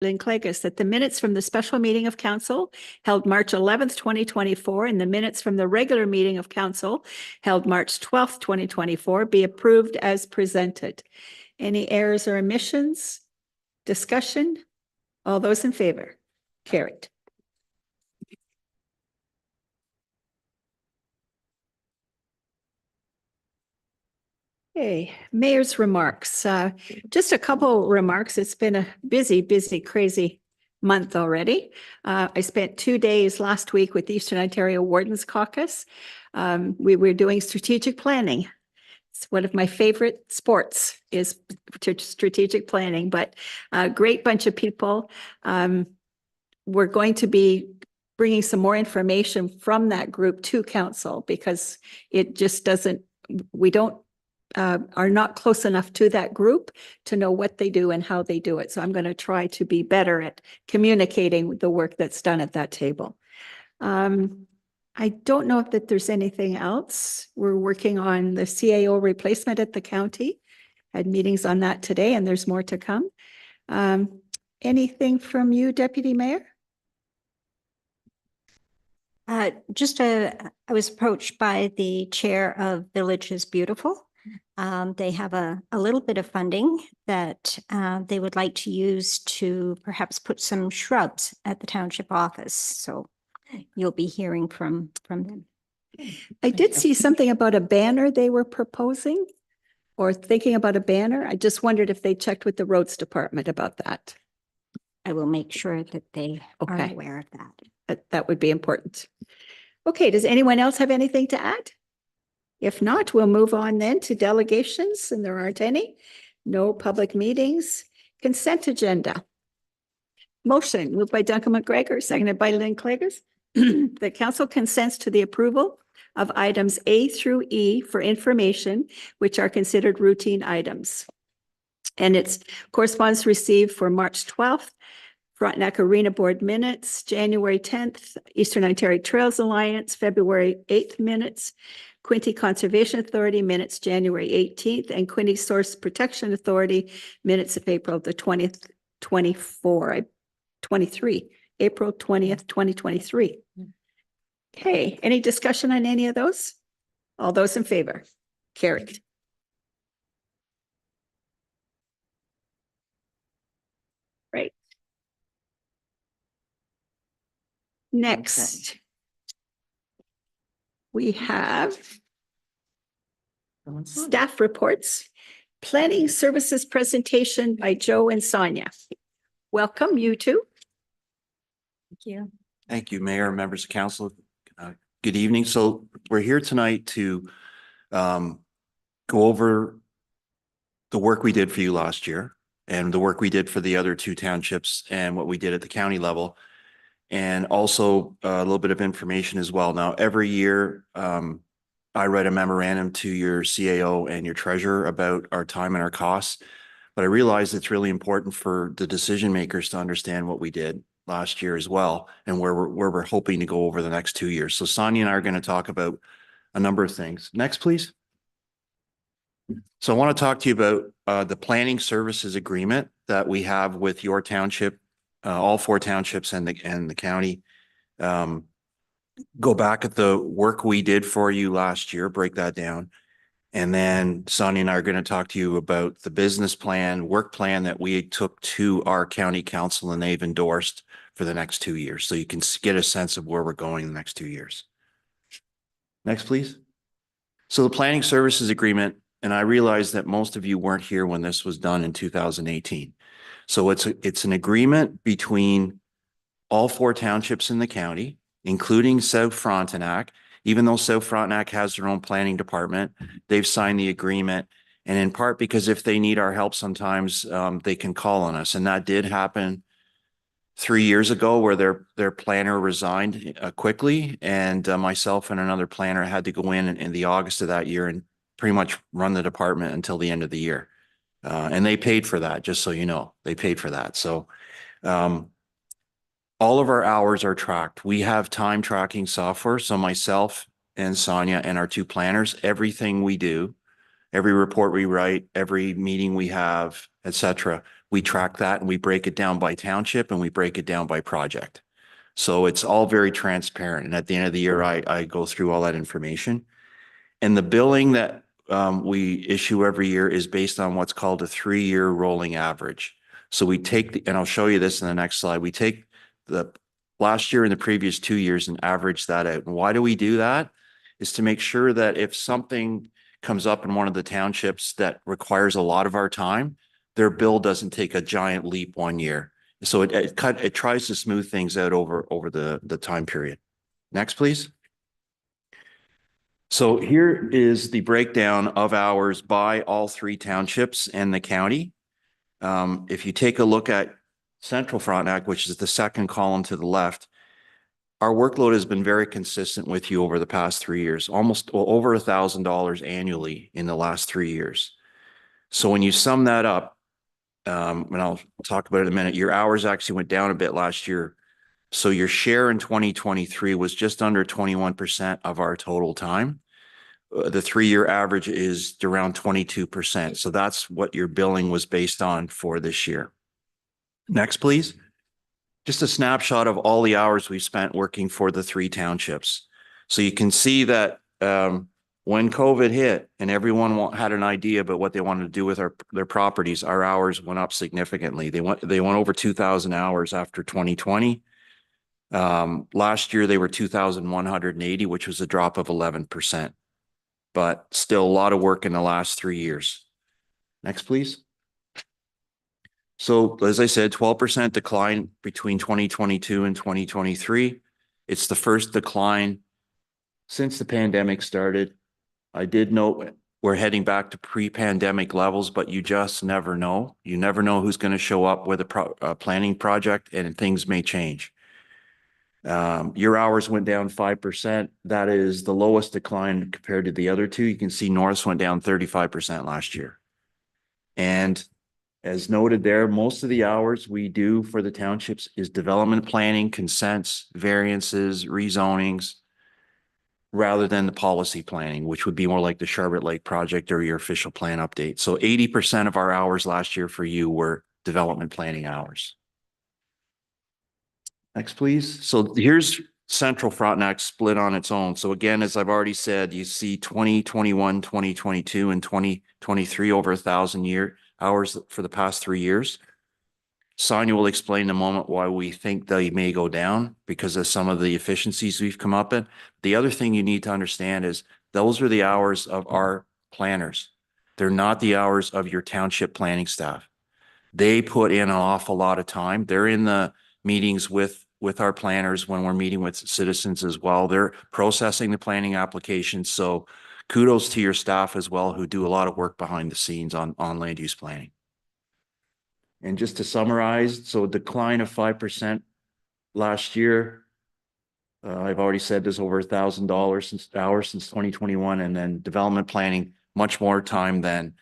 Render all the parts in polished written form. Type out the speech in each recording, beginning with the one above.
Lynn Clegus, that the minutes from the special meeting of council held March 11th, 2024, and the minutes from the regular meeting of council held March 12th, 2024, be approved as presented. Any errors or omissions? Discussion? All those in favor? Carried. Okay, mayor's remarks. Just a couple remarks. It's been a busy, crazy month already. I spent 2 days last week with the Eastern Ontario Wardens Caucus. We were doing strategic planning. It's one of my favorite sports is strategic planning, but a great bunch of people. We're going to be bringing some more information from that group to council because it just doesn't, we don't are not close enough to that group to know what they do and how they do it. So I'm going to try to be better at communicating the work that's done at that table. I don't know if that there's anything else. We're working on the CAO replacement at the county. Had meetings on that today, and there's more to come. Anything from you, Deputy Mayor? I was approached by the chair of Village is Beautiful. They have a little bit of funding that they would like to use to perhaps put some shrubs at the township office. So you'll be hearing from them. I did see something about a banner they were proposing or thinking about a banner. I just wondered if they checked with the roads department about that. I will make sure that they are aware of that. That would be important. Okay, does anyone else have anything to add? If not, we'll move on then to delegations, and there aren't any. No public meetings. Consent agenda. Motion moved by Duncan McGregor, seconded by Lynn Clegus. The council consents to the approval of items A through E for information, which are considered routine items. And it's correspondence received for March 12th, Frontenac Arena Board minutes, January 10th, Eastern Ontario Trails Alliance, February 8th minutes, Quinte Conservation Authority minutes, January 18th, and Quinte Source Protection Authority minutes of April the 20th, 23, April 20th, 2023. Okay, any discussion on any of those? All those in favor? Carried. Right. Next, we have staff reports. Planning services presentation by Joe and Sonia. Welcome, you two. Thank you. Thank you, Mayor, members of council. Good evening. So we're here tonight to go over the work we did for you last year and the work we did for the other 2 townships and what we did at the county level. And also a little bit of information as well. Now, every year I write a memorandum to your CAO and your treasurer about our time and our costs. But I realize it's really important for the decision makers to understand what we did last year as well and where we're hoping to go over the next 2 years. So Sonia and I are going to talk about a number of things. Next, please. So I want to talk to you about the planning services agreement that we have with your township, all 4 townships and the county. Go back at the work we did for you last year, break that down. And then Sonia and I are going to talk to you about the business plan, work plan that we took to our county council and they've endorsed for the next 2 years. So you can get a sense of where we're going the next 2 years. Next, please. So the planning services agreement, and I realize that most of you weren't here when this was done in 2018. So it's an agreement between all 4 townships in the county, including South Frontenac. Even though South Frontenac has their own planning department, they've signed the agreement. And in part because if they need our help sometimes, they can call on us. And that did happen 3 years ago where their planner resigned quickly. And myself and another planner had to go in the August of that year and pretty much run the department until the end of the year. And they paid for that, just so you know, they paid for that. So all of our hours are tracked. We have time tracking software. So myself and Sonia and our 2 planners, everything we do, every report we write, every meeting we have, etc., we track that and we break it down by township and we break it down by project. So it's all very transparent. And at the end of the year, I go through all that information. And the billing that we issue every year is based on what's called a 3-year rolling average. So we take and I'll show you this in the next slide. We take the last year and the previous 2 years and average that out. And why do we do that? Is to make sure that if something comes up in one of the townships that requires a lot of our time, their bill doesn't take a giant leap 1 year. So it tries to smooth things out over the time period. Next, please. So here is the breakdown of hours by all 3 townships and the county. If you take a look at Central Frontenac, which is the second column to the left, our workload has been very consistent with you over the past 3 years, almost over $1,000 annually in the last 3 years. So when you sum that up, and I'll talk about it in a minute, your hours actually went down a bit last year. So your share in 2023 was just under 21% of our total time. The 3-year average is around 22%. So that's what your billing was based on for this year. Next, please. Just a snapshot of all the hours we spent working for the 3 townships. So you can see that when COVID hit and everyone had an idea about what they wanted to do with their properties, our hours went up significantly. They went over 2,000 hours after 2020. Last year, they were 2,180, which was a drop of 11%, but still a lot of work in the last 3 years. Next, please. So as I said, 12% decline between 2022 and 2023. It's the first decline since the pandemic started. I did note we're heading back to pre-pandemic levels, but you just never know. You never know who's going to show up with a planning project, and things may change. Your hours went down 5%. That is the lowest decline compared to the other 2. You can see North's went down 35% last year. And as noted there, most of the hours we do for the townships is development planning, consents, variances, rezonings, rather than the policy planning, which would be more like the Charlotte Lake project or your official plan update. So 80% of our hours last year for you were development planning hours. Next, please. So here's Central Frontenac split on its own. So again, as I've already said, you see 2021, 2022, and 2023 over 1,000 hours for the past 3 years. Sonia will explain in a moment why we think they may go down because of some of the efficiencies we've come up with. The other thing you need to understand is those are the hours of our planners. They're not the hours of your township planning staff. They put in an awful lot of time. They're in the meetings with our planners when we're meeting with citizens as well. They're processing the planning applications. So kudos to your staff as well, who do a lot of work behind the scenes on land use planning. And just to summarize, so a decline of 5% last year. I've already said there's over $1,000 hours since 2021, and then development planning, much more time than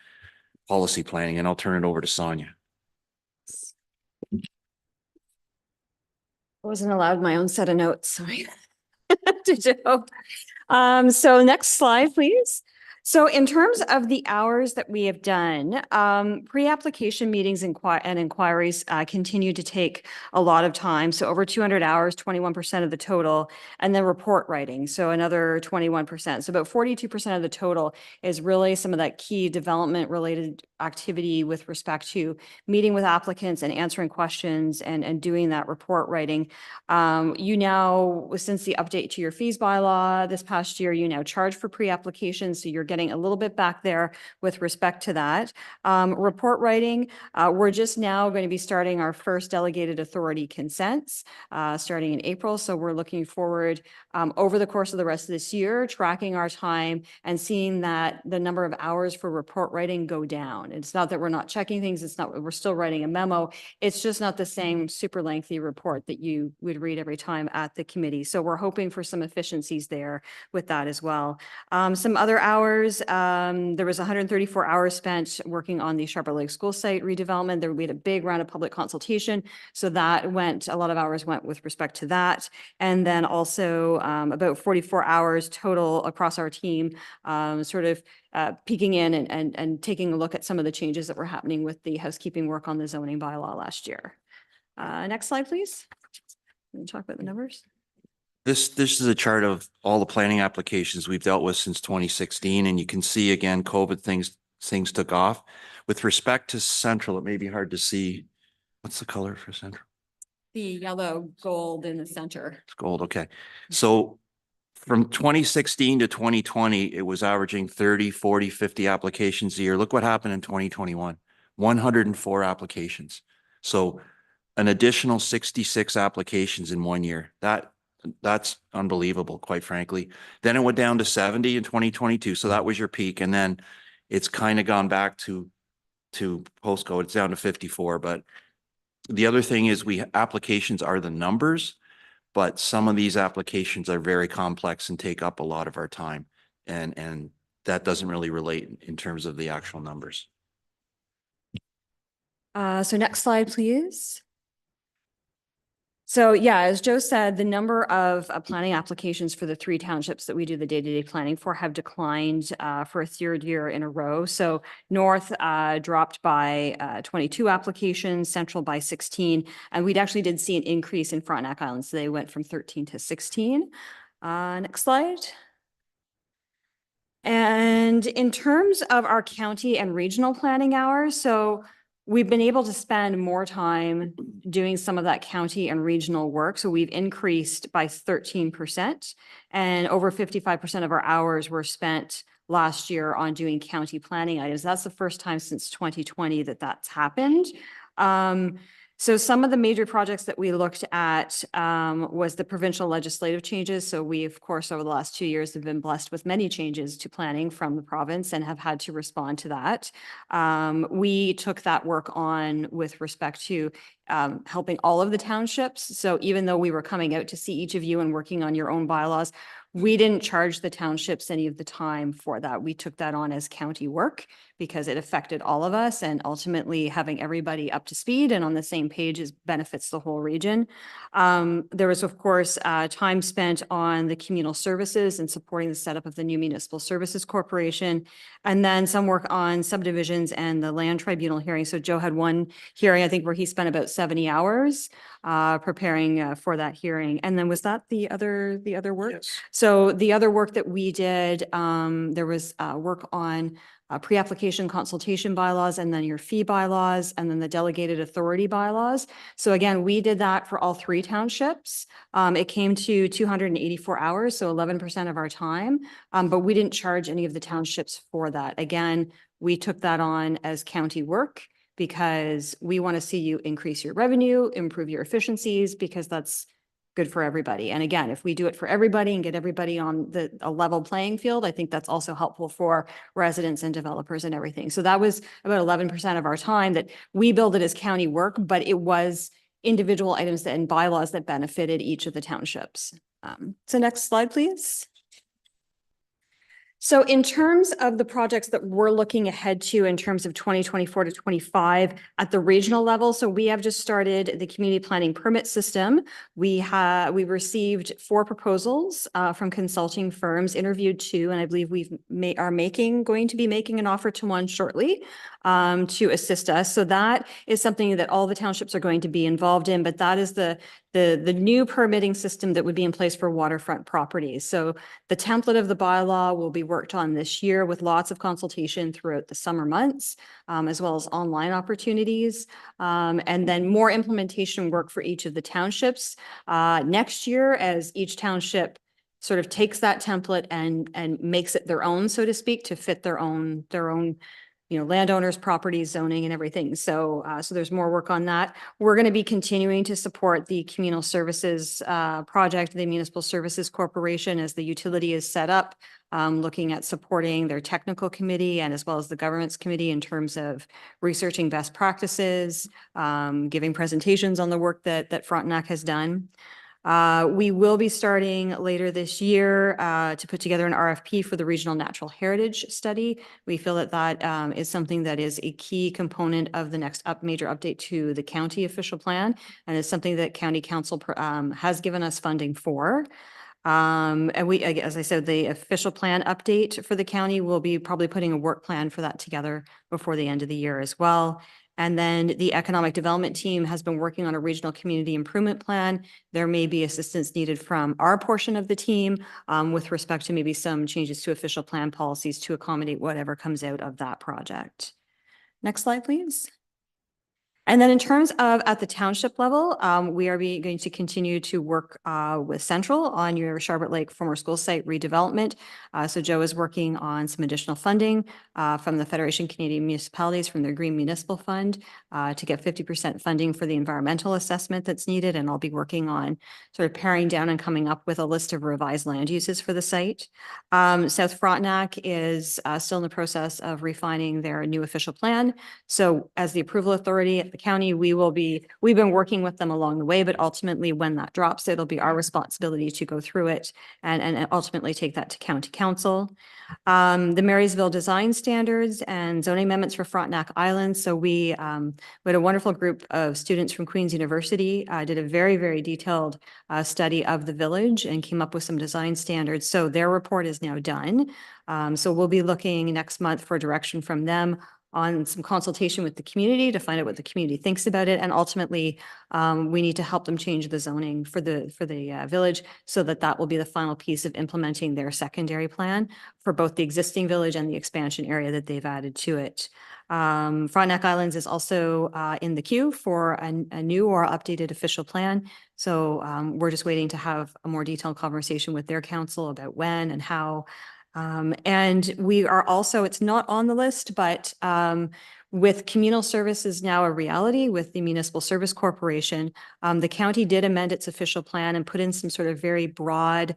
policy planning. And I'll turn it over to Sonia. I wasn't allowed my own set of notes, so I have to do. So next slide, please. So in terms of the hours that we have done, pre-application meetings and inquiries continue to take a lot of time. So over 200 hours, 21% of the total, and then report writing. So another 21%. So about 42% of the total is really some of that key development related activity with respect to meeting with applicants and answering questions and doing that report writing. You now, since the update to your fees bylaw this past year, you now charge for pre-application. So you're getting a little bit back there with respect to that. Report writing, we're just now going to be starting our first delegated authority consents starting in April. So we're looking forward over the course of the rest of this year, tracking our time and seeing that the number of hours for report writing go down. It's not that we're not checking things. It's not, we're still writing a memo. It's just not the same super lengthy report that you would read every time at the committee. So we're hoping for some efficiencies there with that as well. Some other hours hours, there was 134 hours spent working on the Sharper Lake School site redevelopment. We had a big round of public consultation. So that went, a lot of hours went with respect to that. And then also about 44 hours total across our team, sort of peeking in and taking a look at some of the changes that were happening with the housekeeping work on the zoning bylaw last year. Next slide, please. Let me talk about the numbers. This is a chart of all the planning applications we've dealt with since 2016, and you can see again, COVID things took off. With respect to Central, it may be hard to see. What's the color for Central? The yellow gold in the center. It's gold, okay. So from 2016 to 2020, it was averaging 30, 40, 50 applications a year. Look what happened in 2021, 104 applications. So an additional 66 applications in 1 year. That's unbelievable, quite frankly. Then it went down to 70 in 2022. So that was your peak. And then it's kind of gone back to postcode. It's down to 54. But the other thing is applications are the numbers, but some of these applications are very complex and take up a lot of our time. And that doesn't really relate in terms of the actual numbers. So next slide, please. So yeah, as Joe said, the number of planning applications for the 3 townships that we do the day-to-day planning for have declined for a 3rd year in a row. So North dropped by 22 applications, Central by 16, and we actually did see an increase in Frontenac Island. So they went from 13 to 16. Next slide. And in terms of our county and regional planning hours, so we've been able to spend more time doing some of that county and regional work. So we've increased by 13%, and over 55% of our hours were spent last year on doing county planning items. That's the first time since 2020 that that's happened. So some of the major projects that we looked at was the provincial legislative changes. So we, of course, over the last 2 years have been blessed with many changes to planning from the province and have had to respond to that. We took that work on with respect to helping all of the townships. So even though we were coming out to see each of you and working on your own bylaws, we didn't charge the townships any of the time for that. We took that on as county work because it affected all of us, and ultimately having everybody up to speed and on the same page benefits the whole region. There was, of course, time spent on the communal services and supporting the setup of the new Municipal Services Corporation, and then some work on subdivisions and the land tribunal hearing. So Joe had one hearing, I think, where he spent about 70 hours preparing for that hearing. And then was that the other work? Yes. So the other work that we did, there was work on pre-application consultation bylaws, and then your fee bylaws, and then the delegated authority bylaws. So again, we did that for all 3 townships. It came to 284 hours, so 11% of our time, but we didn't charge any of the townships for that. Again, we took that on as county work because we want to see you increase your revenue, improve your efficiencies, because that's good for everybody. And again, if we do it for everybody and get everybody on a level playing field, I think that's also helpful for residents and developers and everything. So that was about 11% of our time that we billed it as county work, but it was individual items and bylaws that benefited each of the townships. So next slide, please. So in terms of the projects that we're looking ahead to in terms of 2024 to 25 at the regional level, so we have just started the community planning permit system. We received 4 proposals from consulting firms, interviewed 2, and I believe are going to be making an offer to one shortly to assist us. So that is something that all the townships are going to be involved in, but that is the new permitting system that would be in place for waterfront properties. So the template of the bylaw will be worked on this year with lots of consultation throughout the summer months, as well as online opportunities, and then more implementation work for each of the townships next year as each township sort of takes that template and makes it their own, so to speak, to fit their own landowners, properties, zoning, and everything. So there's more work on that. We're going to be continuing to support the communal services project, the Municipal Services Corporation, as the utility is set up, looking at supporting their technical committee and as well as the governance committee in terms of researching best practices, giving presentations on the work that Frontenac has done. We will be starting later this year to put together an RFP for the Regional Natural Heritage Study. We feel that that is something that is a key component of the next major update to the county official plan, and is something that County Council has given us funding for. And we, as I said, the official plan update for the county will be probably putting a work plan for that together before the end of the year as well. And then the economic development team has been working on a regional community improvement plan. There may be assistance needed from our portion of the team with respect to maybe some changes to official plan policies to accommodate whatever comes out of that project. Next slide, please. And then in terms of at the township level, we are going to continue to work with Central on your Sharbert Lake former school site redevelopment. So Joe is working on some additional funding from the Federation of Canadian Municipalities from their Green Municipal Fund to get 50% funding for the environmental assessment that's needed. And I'll be working on sort of paring down and coming up with a list of revised land uses for the site. South Frontenac is still in the process of refining their new official plan. So as the approval authority at the county, we've been working with them along the way, but ultimately when that drops, it'll be our responsibility to go through it and ultimately take that to county council. The Marysville design standards and zoning amendments for Frontenac Island. So we had a wonderful group of students from Queen's University, did a very, very detailed study of the village and came up with some design standards. So their report is now done. So we'll be looking next month for direction from them on some consultation with the community to find out what the community thinks about it. And ultimately, we need to help them change the zoning for the village so that that will be the final piece of implementing their secondary plan for both the existing village and the expansion area that they've added to it. Frontenac Islands is also in the queue for a new or updated official plan. So we're just waiting to have a more detailed conversation with their council about when and how. And we are also, it's not on the list, but with communal services now a reality with the Municipal Service Corporation, the county did amend its official plan and put in some sort of very broad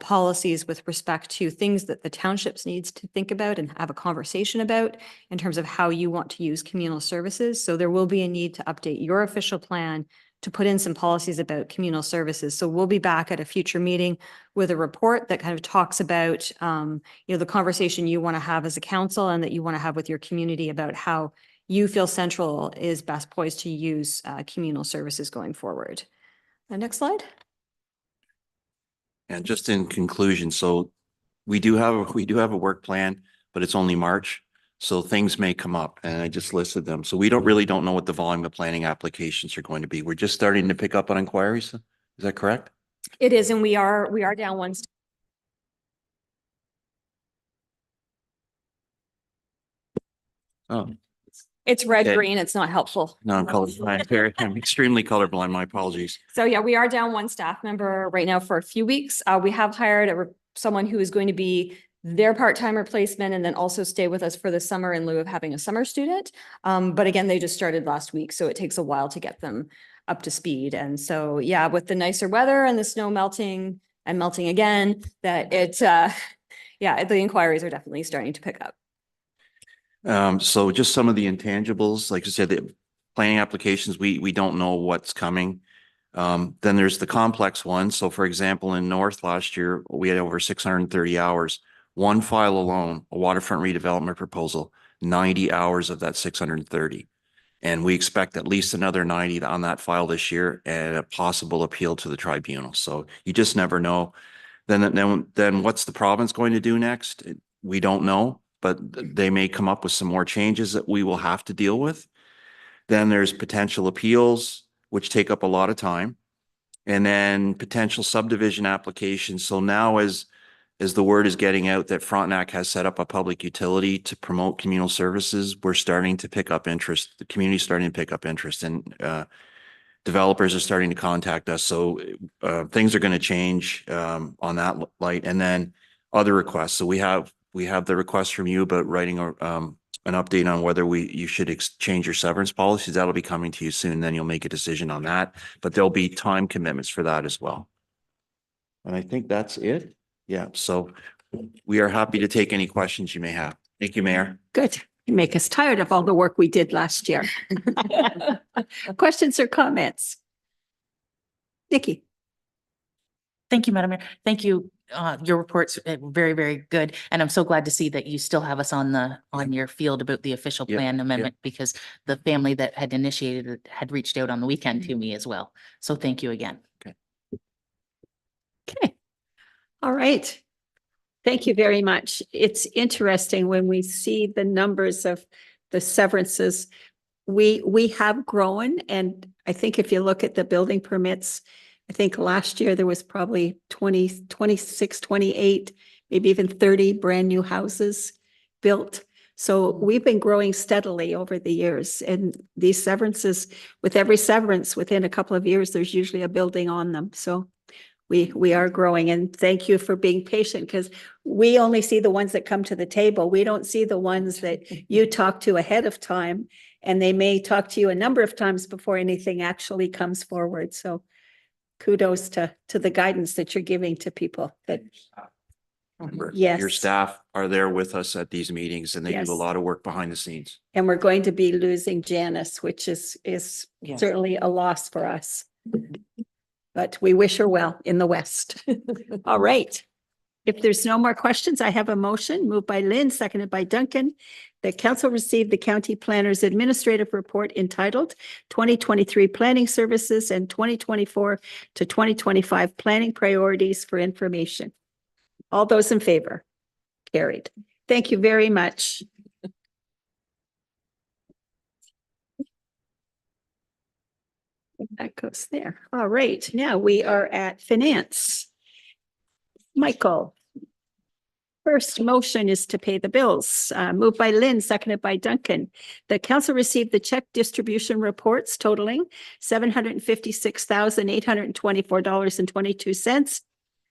policies with respect to things that the townships needs to think about and have a conversation about in terms of how you want to use communal services. So there will be a need to update your official plan to put in some policies about communal services. So we'll be back at a future meeting with a report that kind of talks about, the conversation you want to have as a council and that you want to have with your community about how you feel Central is best poised to use communal services going forward. Next slide. And just in conclusion, so we do have a work plan, but it's only March. So things may come up and I just listed them. So we don't know what the volume of planning applications are going to be. We're just starting to pick up on inquiries. Is that correct? It is, and we are down one. Oh, It's red, Okay. green. It's not helpful. no, I'm colorblind. I'm extremely colorblind. My apologies. So yeah, we are down one staff member right now for a few weeks. We have hired someone who is going to be their part-time replacement and then also stay with us for the summer in lieu of having a summer student. But again, they just started last week, so it takes a while to get them up to speed. And so, yeah, with the nicer weather and the snow melting and melting again, that the inquiries are definitely starting to pick up. So just some of the intangibles, like I said, the planning applications, we don't know what's coming. Then there's the complex ones. So for example, in North last year, we had over 630 hours. One file alone, a waterfront redevelopment proposal, 90 hours of that 630. And we expect at least another 90 on that file this year and a possible appeal to the tribunal. So you just never know. Then what's the province going to do next? We don't know, but they may come up with some more changes that we will have to deal with. Then there's potential appeals, which take up a lot of time. And then potential subdivision applications. So now as the word is getting out that Frontenac has set up a public utility to promote communal services, we're starting to pick up interest. The community is starting to pick up interest and developers are starting to contact us. So things are going to change on that light. And then other requests. So we have the request from you about writing an update on whether you should change your severance policies. That'll be coming to you soon. Then you'll make a decision on that. But there'll be time commitments for that as well. And I think that's it. Yeah, so we are happy to take any questions you may have. Thank you, Mayor. Good. You make us tired of all the work we did last year. Questions or comments? Nikki? Thank you, Madam Mayor. Thank you. Your report's very, very good. And I'm so glad to see that you still have us on your field about the official Yep, plan yep. amendment, because the family that had initiated it had reached out on the weekend to me as well. So thank you again. Okay. All right. Thank you very much. It's interesting when we see the numbers of the severances. We have grown, and I think if you look at the building permits, I think last year there was probably 20, 26, 28, maybe even 30 brand new houses built. So we've been growing steadily over the years, and these severances, with every severance within a couple of years, there's usually a building on them. So we are growing, and thank you for being patient, because we only see the ones that come to the table. We don't see the ones that you talk to ahead of time, and they may talk to you a number of times before anything actually comes forward. So kudos to the guidance that you're giving to people that, Remember, yes. your staff are there with us at these meetings, and they Yes. do a lot of work behind the scenes. And we're going to be losing Janice, which is Yes. certainly a loss for us. But we wish her well in the West. All right. If there's no more questions, I have a motion moved by Lynn, seconded by Duncan. The council received the county planner's administrative report entitled 2023 Planning Services and 2024 to 2025 Planning Priorities for information. All those in favor? Carried. Thank you very much. That goes there. All right, now we are at finance. Michael. First motion is to pay the bills, moved by Lynn, seconded by Duncan. The council received the check distribution reports totaling $756,824.22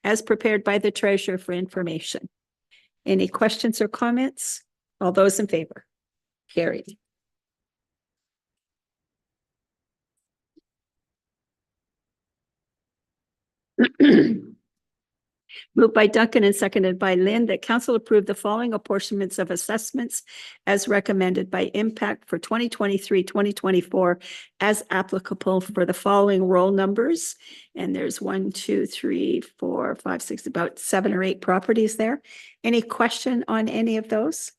as prepared by the treasurer for information. Any questions or comments? All those in favor? Carried. Moved by Duncan and seconded by Lynn that council approve the following apportionments of assessments as recommended by impact for 2023-2024 as applicable for the following roll numbers. And there's 1, 2, 3, 4, 5, 6, about 7 or 8 properties there. Any question on any of those?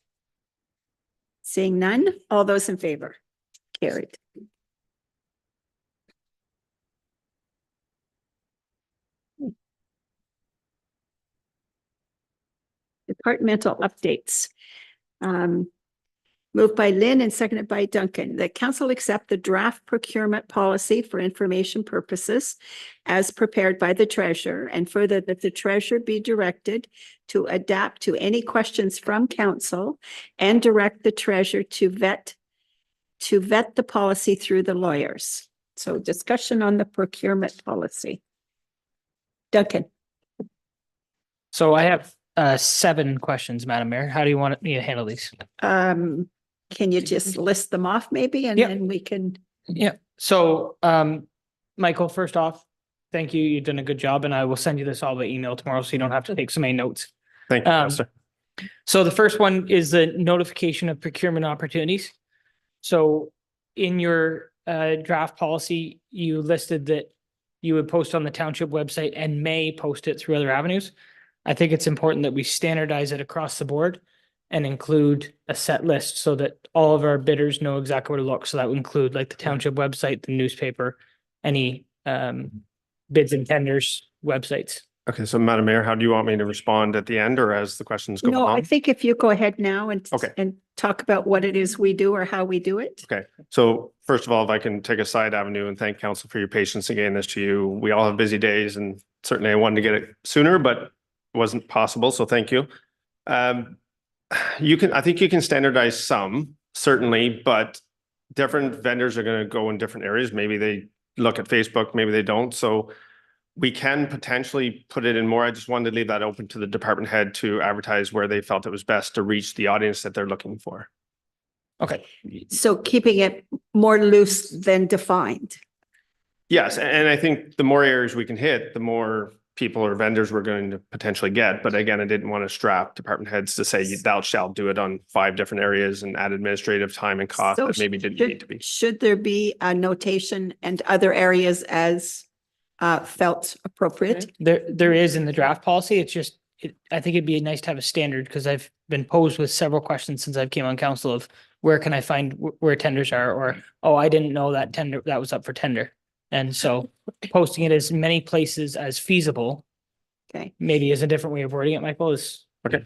Seeing none, all those in favor? Carried. Departmental updates. Moved by Lynn and seconded by Duncan. The council accept the draft procurement policy for information purposes as prepared by the treasurer, and further that the treasurer be directed to adapt to any questions from council and direct the treasurer to vet the policy through the lawyers. So discussion on the procurement policy. Duncan. So I have 7 questions, Madam Mayor. How do you want me to handle these? Can you just list them off maybe, and Yep. then we can, Yeah. So, Michael, first off, thank you. You've done a good job, and I will send you this all by email tomorrow, so you don't have to take so many notes. Thank you, Counselor. So the first one is the notification of procurement opportunities. So in your draft policy, you listed that you would post on the township website and may post it through other avenues. I think it's important that we standardize it across the board and include a set list so that all of our bidders know exactly where to look. So that would include like the township website, the newspaper, any bids and tenders websites. Okay, so Madam Mayor, how do you want me to respond at the end or as the questions go no, I along? think if you go ahead now and Okay. and talk about what it is we do or how we do it. Okay, so first of all, if I can take a side avenue and thank council for your patience in getting this to you. We all have busy days and certainly I wanted to get it sooner, but it wasn't possible. So thank you. I think you can standardize some, certainly, but different vendors are going to go in different areas. Maybe they look at Facebook, maybe they don't. So we can potentially put it in more. I just wanted to leave that open to the department head to advertise where they felt it was best to reach the audience that they're looking for. Okay. So keeping it more loose than defined. Yes, and I think the more areas we can hit, the more people or vendors we're going to potentially get. But again, I didn't want to strap department heads to say thou shalt do it on 5 different areas and add administrative time and cost So that maybe didn't should- need to be. Should there be a notation and other areas as felt appropriate. There is in the draft policy. It's just, I think it'd be nice to have a standard because I've been posed with several questions since I've came on council of where can I find where tenders are, or, oh, I didn't know that tender, that was up for tender. And so posting it as many places as feasible Okay, maybe is a different way of wording it, Michael, is. Okay.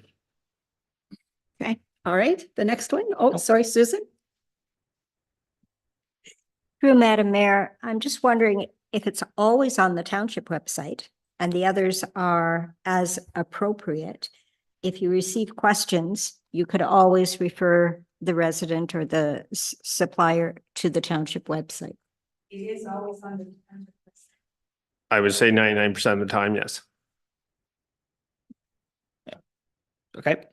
okay, all right, the next one. Oh, sorry, Susan? Through Madam Mayor, I'm just wondering if it's always on the township website and the others are as appropriate. If you receive questions, you could always refer the resident or the supplier to the township website. It is always on the township website. I would say 99% of the time, yes. Okay.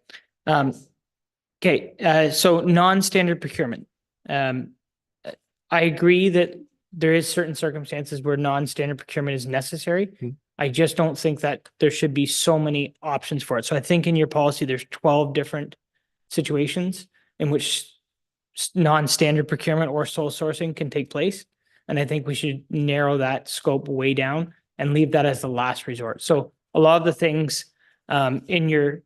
So non-standard procurement. I agree that there is certain circumstances where non-standard procurement is necessary. Mhm. I just don't think that there should be so many options for it. So I think in your policy, there's 12 different situations in which non-standard procurement or sole sourcing can take place. And I think we should narrow that scope way down and leave that as the last resort. So a lot of the things in your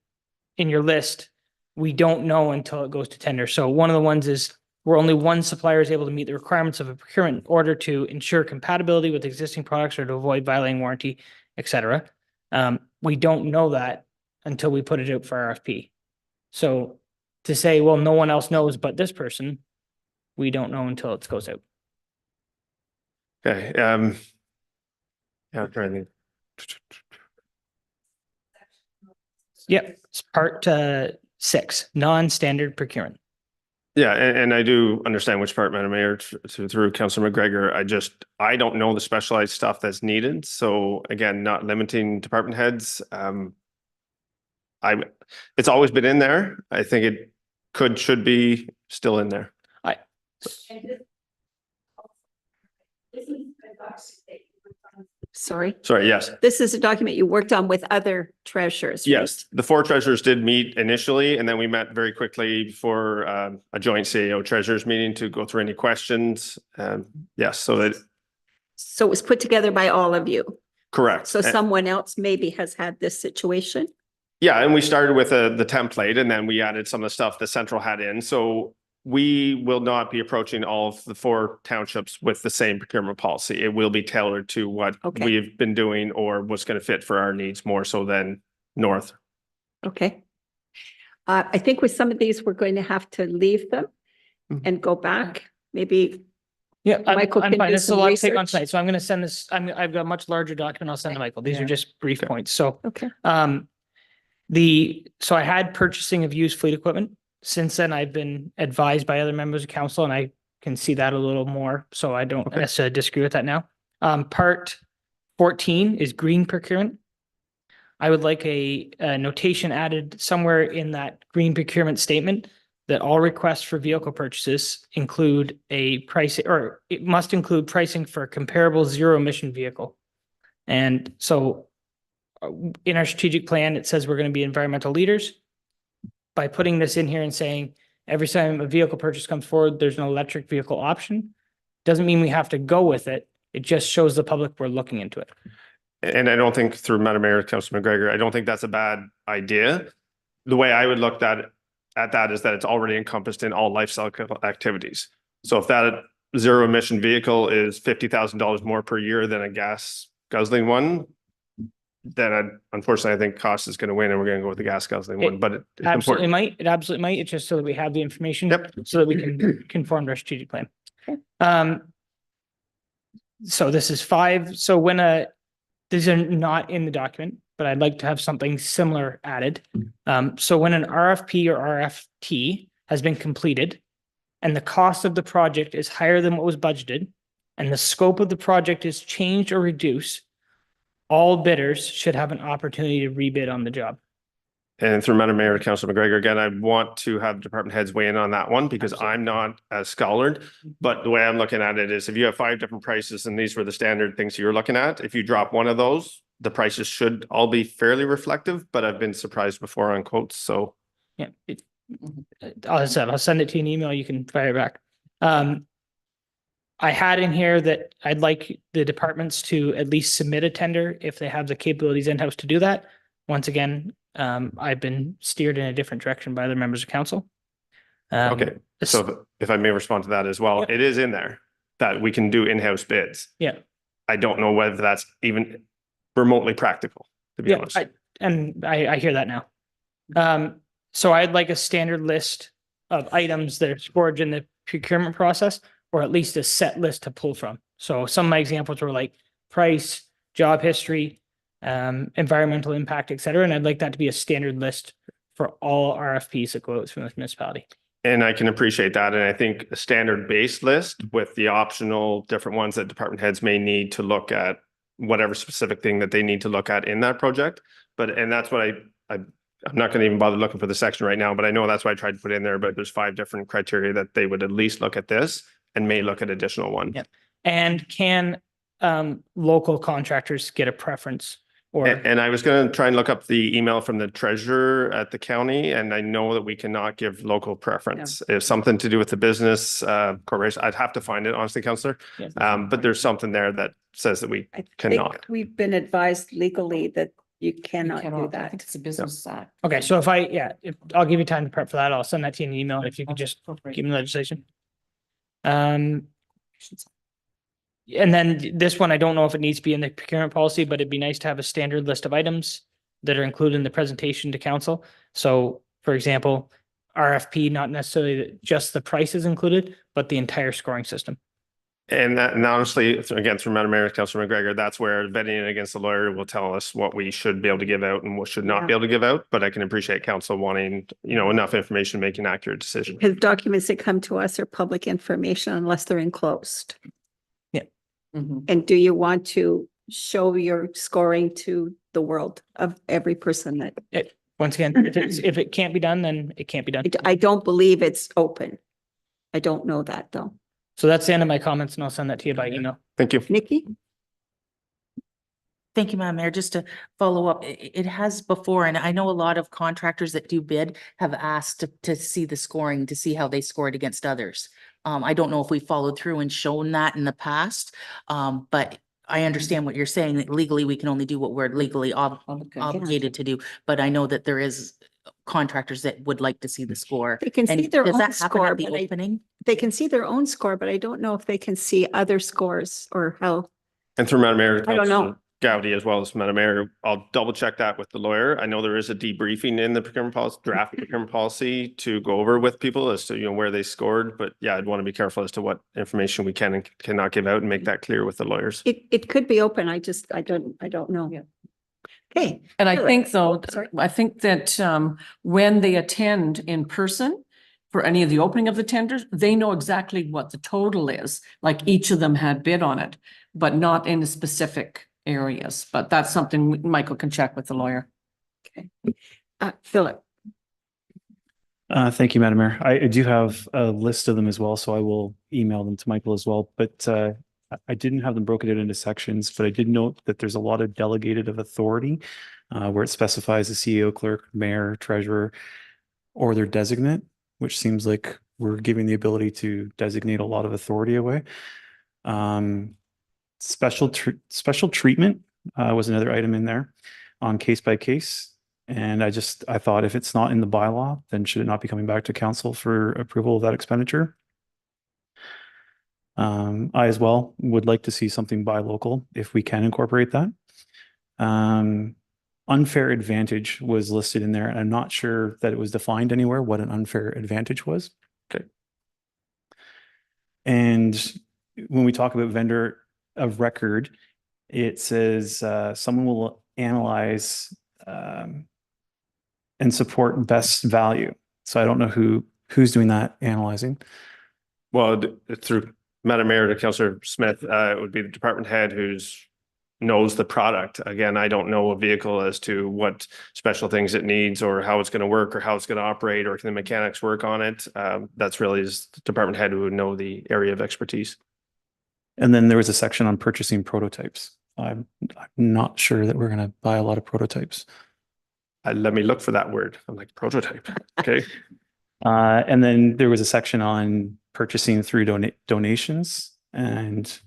list, we don't know until it goes to tender. So one of the ones is where only one supplier is able to meet the requirements of a procurement in order to ensure compatibility with existing products or to avoid violating warranty, et cetera. We don't know that until we put it out for RFP. So to say, well, no one else knows but this person, we don't know until it goes out. Okay, yeah, I'm trying to think. Yep, it's part 6, non-standard procurement. Yeah, and I do understand which part, Madam Mayor, through Councilor McGregor. I don't know the specialized stuff that's needed. So again, not limiting department heads. It's always been in there. I think it should be still in there. Sorry, Sorry, yes. this is a document you worked on with other treasurers. right? Yes, the 4 treasurers did meet initially, and then we met very quickly for a joint CAO treasurers meeting to go through any questions. Yes, so that, So it was put together by all of you. correct. So someone else maybe has had this situation. Yeah, and we started with the template and then we added some of the stuff the central had in. So we will not be approaching all of the 4 townships with the same procurement policy. It will be tailored to what Okay. we've been doing or what's going to fit for our needs more so than north. Okay. I think with some of these, we're going to have to leave them Mhm. and go back, maybe. Yeah, Michael I'm can fine. do It's a some lot to take on research. tonight. So I'm going to send this, I've got a much larger document. I'll send to Michael. These are Yeah. just brief points. So Okay. so I had purchasing of used fleet equipment. Since then, I've been advised by other members of council and I can see that a little more. So I don't Okay. necessarily disagree with that now. Part 14 is green procurement. I would like a notation added somewhere in that green procurement statement that all requests for vehicle purchases include a price, or it must include pricing for a comparable zero emission vehicle. And so in our strategic plan, it says we're going to be environmental leaders. By putting this in here and saying every time a vehicle purchase comes forward, there's an electric vehicle option. Doesn't mean we have to go with it. It just shows the public we're looking into it. And I don't think through Madam Mayor, Councilor McGregor, I don't think that's a bad idea. The way I would look at that is that it's already encompassed in all life cycle activities. So if that zero emission vehicle is $50,000 more per year than a gas guzzling one, then unfortunately, I think cost is going to win and we're going to go with the gas guzzling one, but it's Absolutely important. might. It absolutely might. It's just so that we have the information. Yep. So that we can conform to our strategic plan. Okay. So this is 5. So these are not in the document, but I'd like to have something similar added. So when an RFP or RFT has been completed and the cost of the project is higher than what was budgeted and the scope of the project is changed or reduced, all bidders should have an opportunity to rebid on the job. And through Madam Mayor, Councilor McGregor, again, I want to have department heads weigh in on that one because I'm not as scholared. But the way I'm looking at it is if you have 5 different prices and these were the standard things you're looking at, if you drop one of those, the prices should all be fairly reflective, but I've been surprised before on quotes. So Yeah. I'll send it to you in email. You can fire it back. I had in here that I'd like the departments to at least submit a tender if they have the capabilities in-house to do that. Once again, I've been steered in a different direction by other members of council. Okay, so if I may respond to that as well, Yep. it is in there that we can do in-house bids. Yeah. I don't know whether that's even remotely practical, to be Yeah, honest. I hear that now. So I'd like a standard list of items that are scored in the procurement process, or at least a set list to pull from. So some of my examples were like price, job history, environmental impact, et cetera. And I'd like that to be a standard list for all RFPs that go out from the municipality. And I can appreciate that. And I think a standard base list with the optional different ones that department heads may need to look at, whatever specific thing that they need to look at in that project. And that's what I'm not going to even bother looking for the section right now, but I know that's why I tried to put in there, but there's 5 different criteria that they would at least look at this and may look at additional one. Yep. And can local contractors get a preference? Or And I was going to try and look up the email from the treasurer at the county, and I know that we cannot give local preference. It's something to do with the business corporation. I'd have to find it, honestly, Councillor. Yeah. But there's something there that says that we I cannot. think we've been advised legally that you cannot do I that. think it's a business act. Okay, so if I'll give you time to prep for that. I'll send that to you in an email if you could just give me legislation. And then this one, I don't know if it needs to be in the procurement policy, but it'd be nice to have a standard list of items that are included in the presentation to council. So for example, RFP, not necessarily just the price is included, but the entire scoring system. And honestly, again, through Madam Mayor, Councillor McGregor, that's where vetting it against the lawyer will tell us what we should be able to give out and what should not be able to give out. But I can appreciate council wanting, enough information, to make an accurate decision. Because documents that come to us are public information unless they're enclosed. And do you want to show your scoring to the world of every person that? Once again, if it can't be done, then it can't be done. I don't believe it's open. I don't know that though. So that's the end of my comments, and I'll send that to you by email. Thank you. Nikki? Thank you, Madam Mayor. Just to follow up, it has before, and I know a lot of contractors that do bid have asked to see the scoring, to see how they scored against others. I don't know if we followed through and shown that in the past, but I understand what you're saying, that legally we can only do what we're legally obligated to do. But I know that there is contractors that would like to see the score. They can see And their does own that happen score, at the but opening? they can see their own score, but I don't know if they can see other scores or how. And through Madam Mayor, I don't know. Councillor Gowdy, as well as Madam Mayor, I'll double check that with the lawyer. I know there is a debriefing in the procurement policy, draft procurement policy, to go over with people as to, where they scored. But yeah, I'd want to be careful as to what information we can and cannot give out and make that clear with the lawyers. It could be open. I don't know. Yeah. Okay. And I Really? think though, Sorry. I think that when they attend in person for any of the opening of the tenders, they know exactly what the total is. Like each of them had bid on it, but not in the specific areas. But that's something Michael can check with the lawyer. Philip, Thank you, Madam Mayor. I do have a list of them as well, so I will email them to Michael as well. But I didn't have them broken out into sections, but I did note that there's a lot of delegated of authority where it specifies the CEO, clerk, mayor, treasurer, or their designate, which seems like we're giving the ability to designate a lot of authority away. Special treatment was another item in there on case by case. And I thought if it's not in the bylaw, then should it not be coming back to council for approval of that expenditure? I as well would like to see something buy local if we can incorporate that. Unfair advantage was listed in there, and I'm not sure that it was defined anywhere what an unfair advantage was. Okay. And when we talk about vendor of record, it says someone will analyze and support best value. So I don't know who's doing that analyzing. Well, through Madam Mayor to Councillor Smith, it would be the department head who's knows the product. Again, I don't know a vehicle as to what special things it needs or how it's going to work or how it's going to operate or can the mechanics work on it. That's really the department head who would know the area of expertise. And then there was a section on purchasing prototypes. I'm not sure that we're going to buy a lot of prototypes. Let me look for that word. I'm like, prototype. Okay. And then there was a section on purchasing through donations. And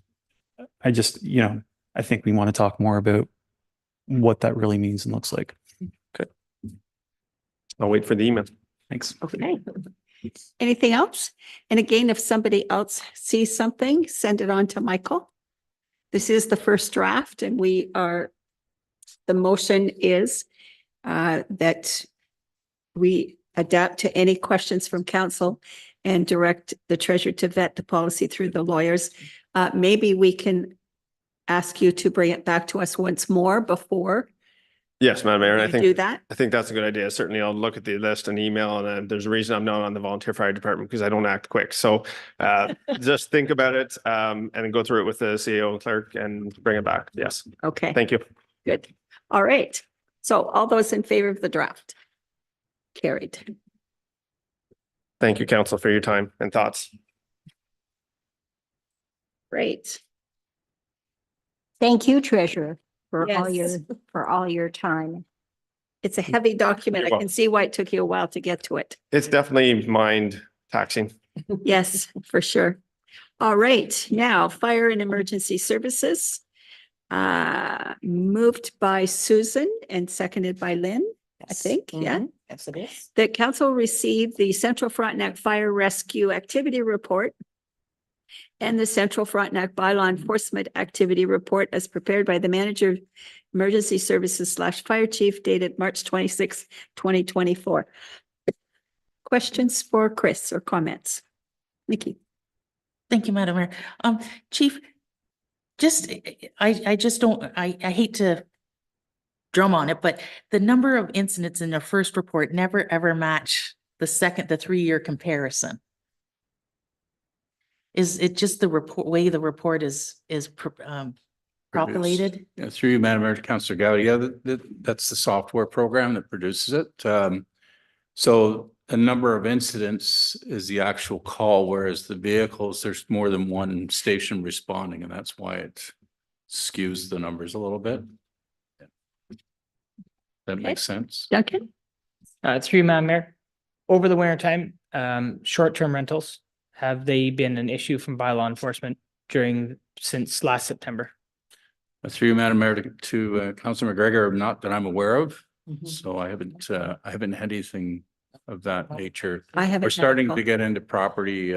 I just, I think we want to talk more about what that really means and looks like. I'll wait for the email. Thanks. Okay. Anything else? And again, if somebody else sees something, send it on to Michael. This is the first draft and the motion is that we adapt to any questions from council and direct the treasurer to vet the policy through the lawyers. Maybe we can ask you to bring it back to us once more before Yes, Madam Mayor. you I think do that. I think that's a good idea. Certainly, I'll look at the list and email, and there's a reason I'm not on the volunteer fire department because I don't act quick. So just think about it and then go through it with the CEO and clerk and bring it back. Yes. Okay, Thank you. good. All right. So all those in favor of the draft? Carried. Thank you, council, for your time and thoughts. Great. Thank you, Treasurer, for Yes. all your time. It's a heavy document. You're I can welcome. see why it took you a while to get to it. It's definitely mind taxing. Yes, for sure. All right, now fire and emergency services. Moved by Susan and seconded by Lynn, I think, yeah. Yes, it is. That council received the Central Frontenac Fire Rescue Activity Report and the Central Frontenac Bylaw Enforcement Activity Report as prepared by the Manager of Emergency Services / Fire Chief dated March 26, 2024. Questions for Chris or comments? Nikki? Thank you, Madam Mayor. Chief, I just don't, I hate to drum on it, but the number of incidents in the first report never ever match the 3-year comparison. Is it just the way the report is populated? Yeah, through you, Madam Mayor, Councillor Gowdy. Yeah, that's the software program that produces it. So a number of incidents is the actual call, whereas the vehicles, there's more than one station responding, and that's why it skews the numbers a little bit. That makes sense. Duncan? Through you, Madam Mayor. Over the winter time, short-term rentals, have they been an issue from bylaw enforcement since last September? Through you, Madam Mayor, to Councillor McGregor, not that I'm aware of. Mm-hmm. So I haven't had anything of that nature. I haven't. We're had a starting call. to get into property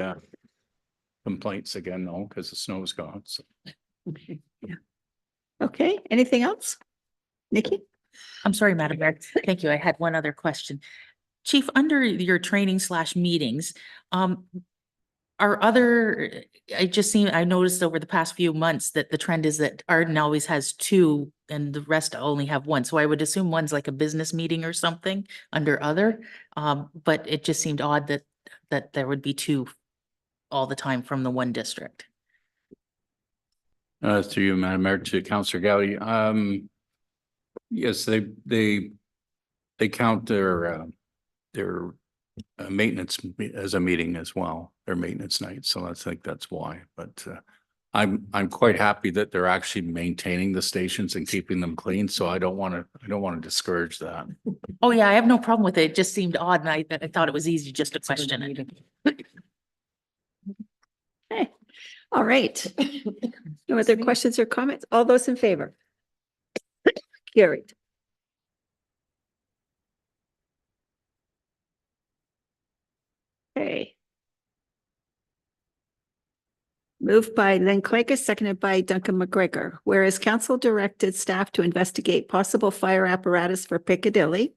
complaints again, though, because the snow's gone. So Yeah. Okay, anything else? Nikki? I'm sorry, Madam Mayor. Thank you. I had one other question. Chief, under your training / meetings, I noticed over the past few months that the trend is that Arden always has 2 and the rest only have 1. So I would assume one's like a business meeting or something under other. But it just seemed odd that there would be 2 all the time from the one district. through you, Madam Mayor, to Councillor Gowdy. Yes, they count their maintenance as a meeting as well, their maintenance night. So I think that's why, but I'm quite happy that they're actually maintaining the stations and keeping them clean. So I don't want to discourage that. Oh, yeah, I have no problem with it. It just seemed odd and I thought it was easy just to question it. Okay, all right. No other questions or comments? All those in favor? Carried. Okay. Moved by Lynn Clegg, seconded by Duncan McGregor. Whereas council directed staff to investigate possible fire apparatus for Piccadilly.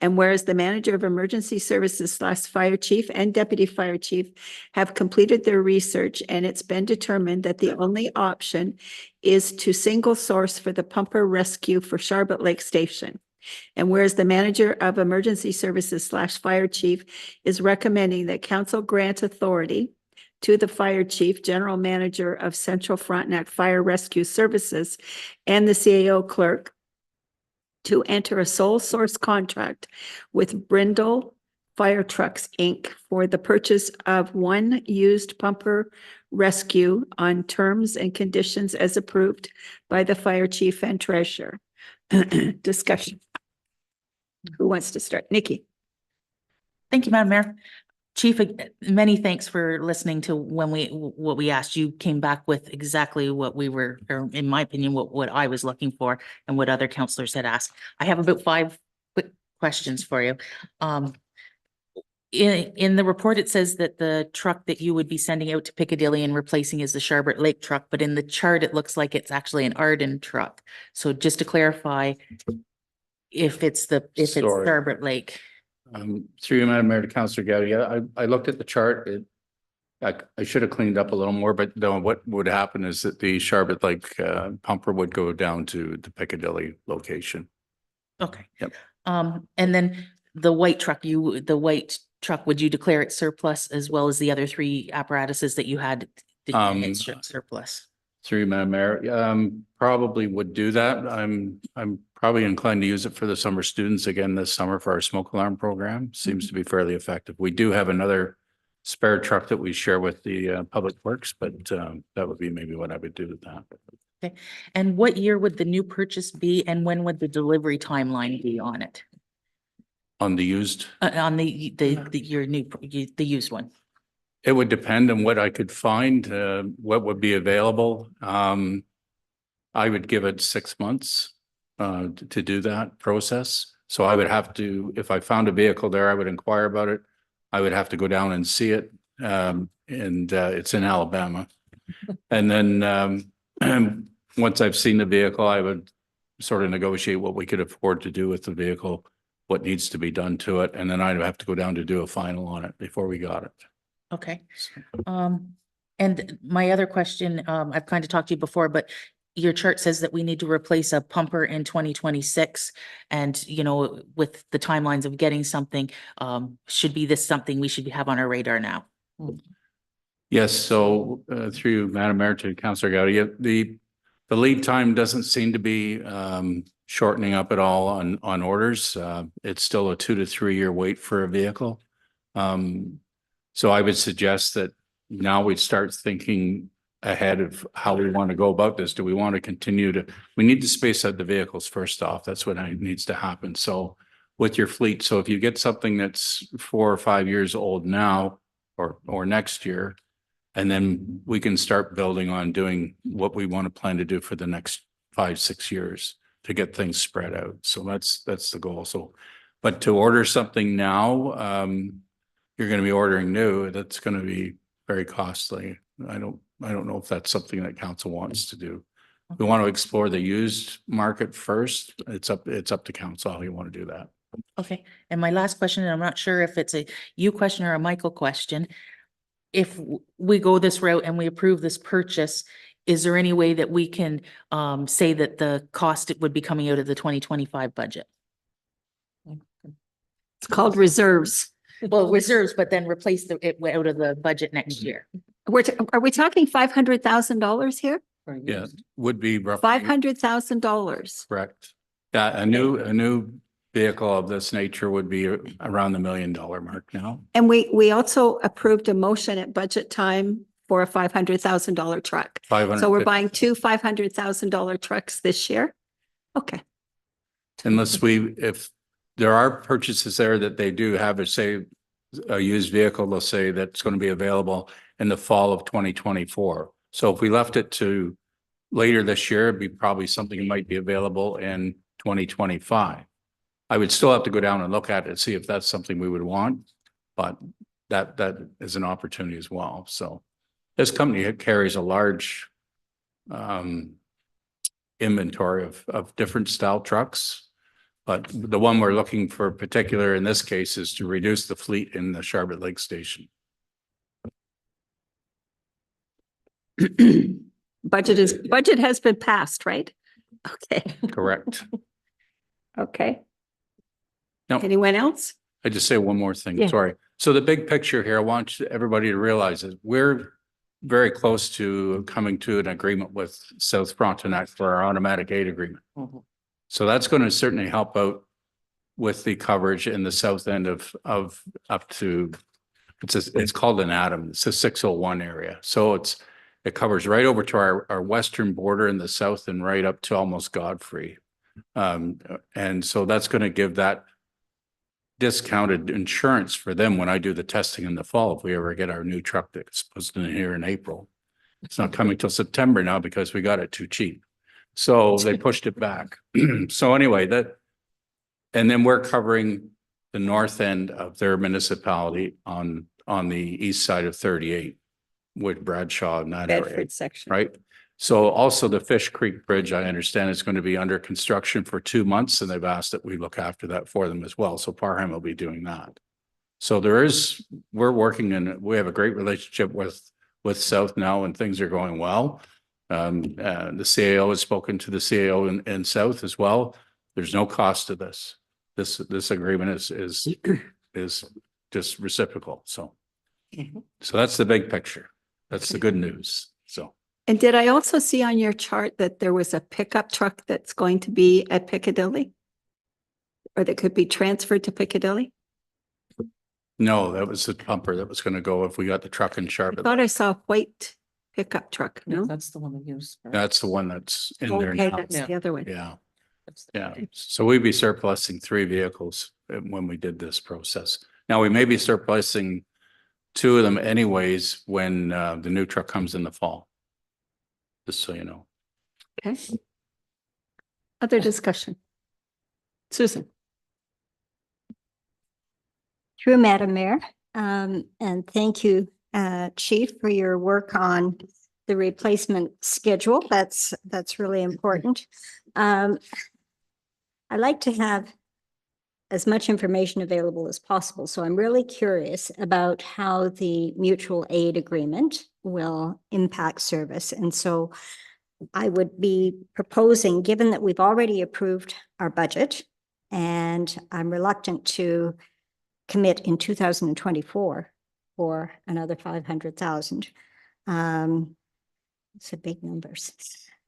And whereas the manager of emergency services / fire chief and deputy fire chief have completed their research and it's been determined that the only option is to single source for the pumper rescue for Charlotte Lake Station. And whereas the manager of emergency services / fire chief is recommending that council grant authority to the fire chief, general manager of Central Frontenac Fire Rescue Services, and the CAO clerk to enter a sole source contract with Brindle Fire Trucks, Inc. for the purchase of 1 used pumper rescue on terms and conditions as approved by the fire chief and treasurer. Discussion. Who wants to start? Nikki? Thank you, Madam Mayor. Chief, many thanks for listening to what we asked. You came back with exactly what we were, or in my opinion, what I was looking for and what other counselors had asked. I have about 5 quick questions for you. In the report, it says that the truck that you would be sending out to Piccadilly and replacing is the Sharbert Lake truck, but in the chart, it looks like it's actually an Arden truck. So just to clarify, if it's Sorry. Sharbert Lake. Through you, Madam Mayor, to Councillor Gowdy, I looked at the chart. I should have cleaned up a little more, but no, what would happen is that the Sharbert Lake pumper would go down to the Piccadilly location. Okay. Yep. And then the white truck, would you declare it surplus as well as the other 3 apparatuses that you had? It's surplus. Through you, Madam Mayor, probably would do that. I'm probably inclined to use it for the summer students again this summer for our smoke alarm program. Seems to be fairly effective. We do have another spare truck that we share with the Public Works, but that would be maybe what I would do with that. Okay. And what year would the new purchase be and when would the delivery timeline be on it? On the used? On the used one? It would depend on what I could find, what would be available. I would give it 6 months to do that process. So I would have to, if I found a vehicle there, I would inquire about it. I would have to go down and see it. And it's in Alabama. And then once I've seen the vehicle, I would sort of negotiate what we could afford to do with the vehicle, what needs to be done to it. And then I'd have to go down to do a final on it before we got it. Okay. And my other question, I've kind of talked to you before, but your chart says that we need to replace a pumper in 2026. And, you know, with the timelines of getting something, should be this something we should have on our radar now? Yes, so through Madam Mayor to Councillor Gowdy, the lead time doesn't seem to be shortening up at all on orders. It's still a 2 to 3 year wait for a vehicle. So I would suggest that now we start thinking ahead of how we want to go about this. Do we want to continue we need to space out the vehicles first off. That's what needs to happen. So with your fleet, so if you get something that's 4 or 5 years old now or next year, and then we can start building on doing what we want to plan to do for the next 5, 6 years to get things spread out. So that's the goal. So, but to order something now, you're going to be ordering new. That's going to be very costly. I don't know if that's something that council wants to do. We want to explore the used market first. It's up to council how you want to do that. Okay. And my last question, and I'm not sure if it's a you question or a Michael question. If we go this route and we approve this purchase, is there any way that we can say that the cost would be coming out of the 2025 budget? It's called reserves. Well, reserves, but then replace it out of the budget next year. Are we talking $500,000 here? Yeah, would be roughly $500,000. correct. Yeah, a new vehicle of this nature would be around the $1 million mark now. And we also approved a motion at budget time for a $500,000 truck. So we're buying 2 $500,000 trucks this year. Okay. Unless if there are purchases there that they do have, say, a used vehicle, they'll say that's going to be available in the fall of 2024. So if we left it to later this year, it'd be probably something that might be available in 2025. I would still have to go down and look at it and see if that's something we would want, but that is an opportunity as well. So this company carries a large inventory of different style trucks. But the one we're looking for particular in this case is to reduce the fleet in the Sharbert Lake Station. Budget has been passed, right? Okay. Correct. Okay. Now, Anyone else? I just say one more thing. Yeah. Sorry. So the big picture here, I want everybody to realize is we're very close to coming to an agreement with South Frontenac for our automatic aid agreement. Mm-hmm. So that's going to certainly help out with the coverage in the south end of up to, it's called an Adam. It's a 601 area. So it covers right over to our western border in the south and right up to almost Godfrey. And so that's going to give that discounted insurance for them when I do the testing in the fall, if we ever get our new truck that's supposed to be here in April. It's not coming till September now because we got it too cheap. So they pushed it back. So anyway, and then we're covering the north end of their municipality on the east side of 38 with Bradshaw and that area, Bedford section. right? So also the Fish Creek Bridge, I understand is going to be under construction for 2 months, and they've asked that we look after that for them as well. So Parham will be doing that. So we're working and we have a great relationship with South now, and things are going well. The CAO has spoken to the CAO in South as well. There's no cost to this. This agreement is just reciprocal. So that's the big picture. That's the good news. So. And did I also see on your chart that there was a pickup truck that's going to be at Piccadilly? Or that could be transferred to Piccadilly? No, that was the pumper that was going to go if we got the truck in I Sharp. thought I saw a white pickup truck, no? That's the one we use. That's the one that's in there Okay, now. that's the other one. Yeah. Yeah. So we'd be surplusing 3 vehicles when we did this process. Now we may be surplusing 2 of them anyways when the new truck comes in the fall. Just so you know. Okay. Other discussion? Susan? Through Madam Mayor, and thank you, Chief, for your work on the replacement schedule. That's really important. I like to have as much information available as possible. So I'm really curious about how the mutual aid agreement will impact service. And so I would be proposing, given that we've already approved our budget, and I'm reluctant to commit in 2024 for another 500,000. It's a big numbers.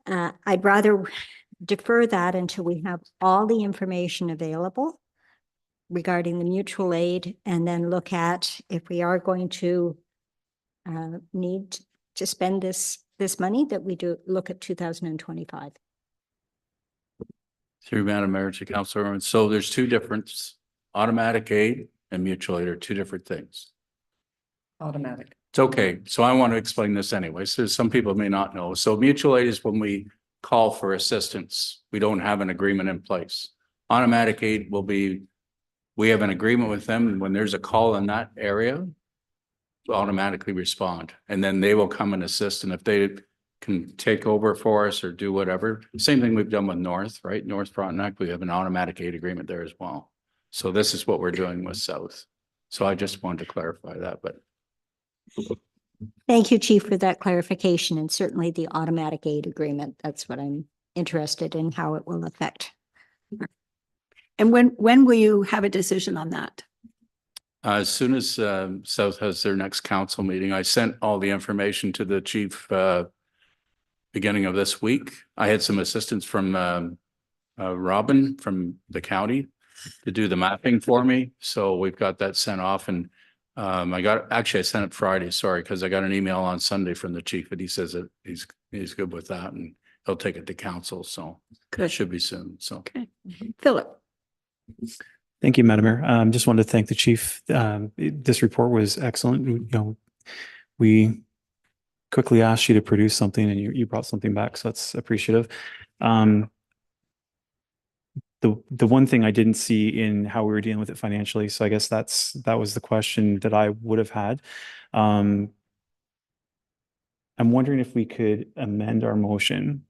I'd rather defer that until we have all the information available regarding the mutual aid, and then look at if we are going to need to spend this money, that we do look at 2025. Through Madam Mayor to Councilor. So there's 2 different automatic aid and mutual aid are 2 different things. Automatic. It's okay. So I want to explain this anyway. So some people may not know. So mutual aid is when we call for assistance. We don't have an agreement in place. Automatic aid will be, we have an agreement with them. And when there's a call in that area, we'll automatically respond. And then they will come and assist. And if they can take over for us or do whatever, same thing we've done with North, right? North Frontenac, we have an automatic aid agreement there as well. So this is what we're doing with South. So I just wanted to clarify that, but. Thank you, Chief, for that clarification, and certainly the automatic aid agreement. That's what I'm interested in, how it will affect. And when will you have a decision on that? As soon as South has their next council meeting, I sent all the information to the chief beginning of this week. I had some assistance from Robin from the county to do the mapping for me. So we've got that sent off, and I sent it Friday, sorry, because I got an email on Sunday from the chief, and he says that he's good with that, and he'll take it to council. So it should be soon. So. Okay. Philip? Thank you, Madam Mayor. Just wanted to thank the chief. This report was excellent. You know, we quickly asked you to produce something, and you brought something back, so that's appreciative. The one thing I didn't see in how we were dealing with it financially, so I guess that was the question that I would have had. I'm wondering if we could amend our motion.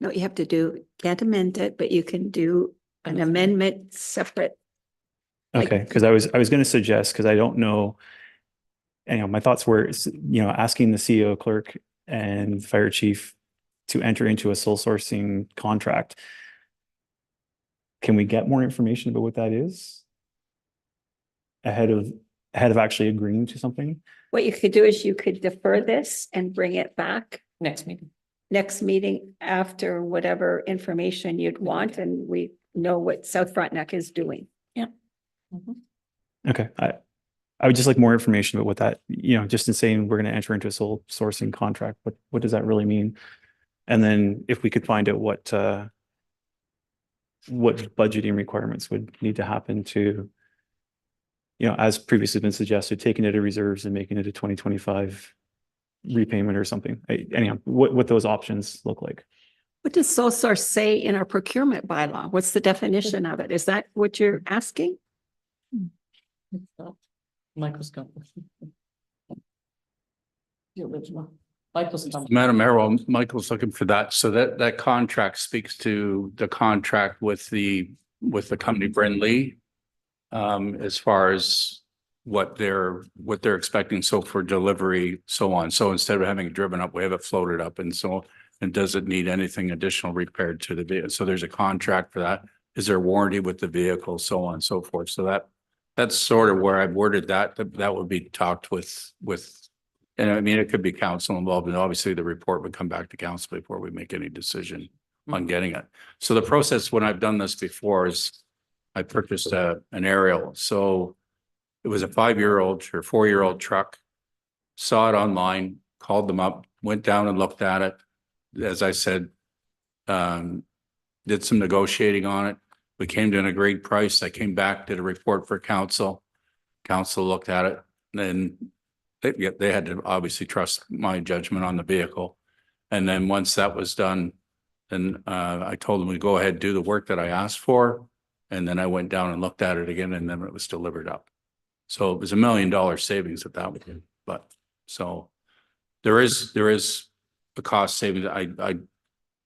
No, you have to can't amend it, but you can do an amendment separate. Okay, because I was going to suggest, because I don't know, my thoughts were, asking the CEO clerk and fire chief to enter into a sole sourcing contract. Can we get more information about what that is ahead of actually agreeing to something? What you could do is you could defer this and bring it back Next meeting. after whatever information you'd want, and we know what South Frontenac is doing. Yeah. Okay, I would just like more information about what that, just in saying we're going to enter into a sole sourcing contract, what does that really mean? And then if we could find out what budgeting requirements would need to happen to as previously been suggested, taking it to reserves and making it a 2025 repayment or something. Anyhow, what those options look like. What does sole source say in our procurement bylaw? What's the definition of it? Is that what you're asking? Michael's got. The original. Michael's got. Madam Mayor, while Michael's looking for that, so that contract speaks to the contract with the company Brindley. As far as what they're expecting, so for delivery, so on. So instead of having it driven up, we have it floated up, and so, and does it need anything additional repaired to the vehicle? So there's a contract for that. Is there warranty with the vehicle, so on and so forth. So that's sort of where I've worded that would be talked with, and I mean, it could be council involved, and obviously the report would come back to council before we make any decision on getting it. So the process when I've done this before is I purchased an aerial. So it was a 5-year-old or 4-year-old truck, saw it online, called them up, went down and looked at it. As I said, did some negotiating on it. We came to an agreed price. I came back, did a report for council. Council looked at it, and they had to obviously trust my judgment on the vehicle. And then once that was done, then I told them to go ahead and do the work that I asked for. And then I went down and looked at it again, and then it was delivered up. So it was $1 million savings at that point. But so there is the cost savings. I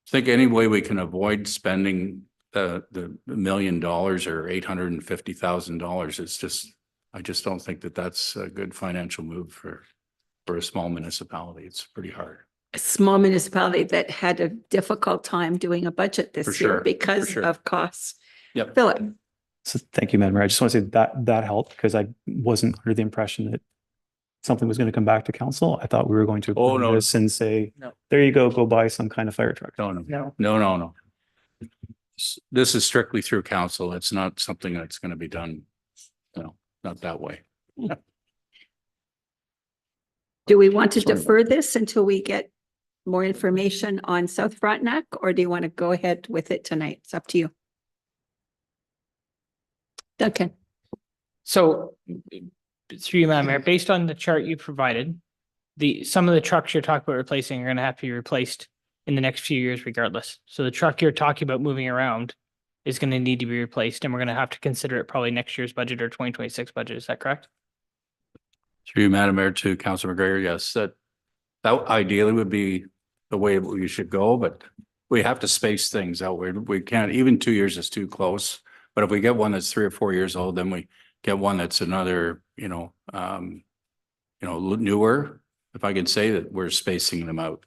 think any way we can avoid spending the $1 million or $850,000, it's just, I just don't think that's a good financial move for a small municipality. It's pretty hard. A small municipality that had a difficult time doing a budget this year because of costs. Yep. Philip. So thank you, Madam Mayor. I just want to say that helped because I wasn't under the impression that something was going to come back to council. I thought we were going to approve this and say, there you go buy some kind of fire truck. No. This is strictly through council. It's not something that's going to be done, not that way. Do we want to defer this until we get more information on South Frontenac, or do you want to go ahead with it tonight? It's up to you. Duncan. So through you, Madam Mayor, based on the chart you provided, some of the trucks you're talking about replacing are going to have to be replaced in the next few years regardless. So the truck you're talking about moving around is going to need to be replaced, and we're going to have to consider it probably next year's budget or 2026 budget. Is that correct? Through you, Madam Mayor, to Councilor McGregor, yes, that ideally would be the way we should go, but we have to space things out. We can't, even 2 years is too close. But if we get one that's 3 or 4 years old, then we get one that's another, newer. If I can say that, we're spacing them out.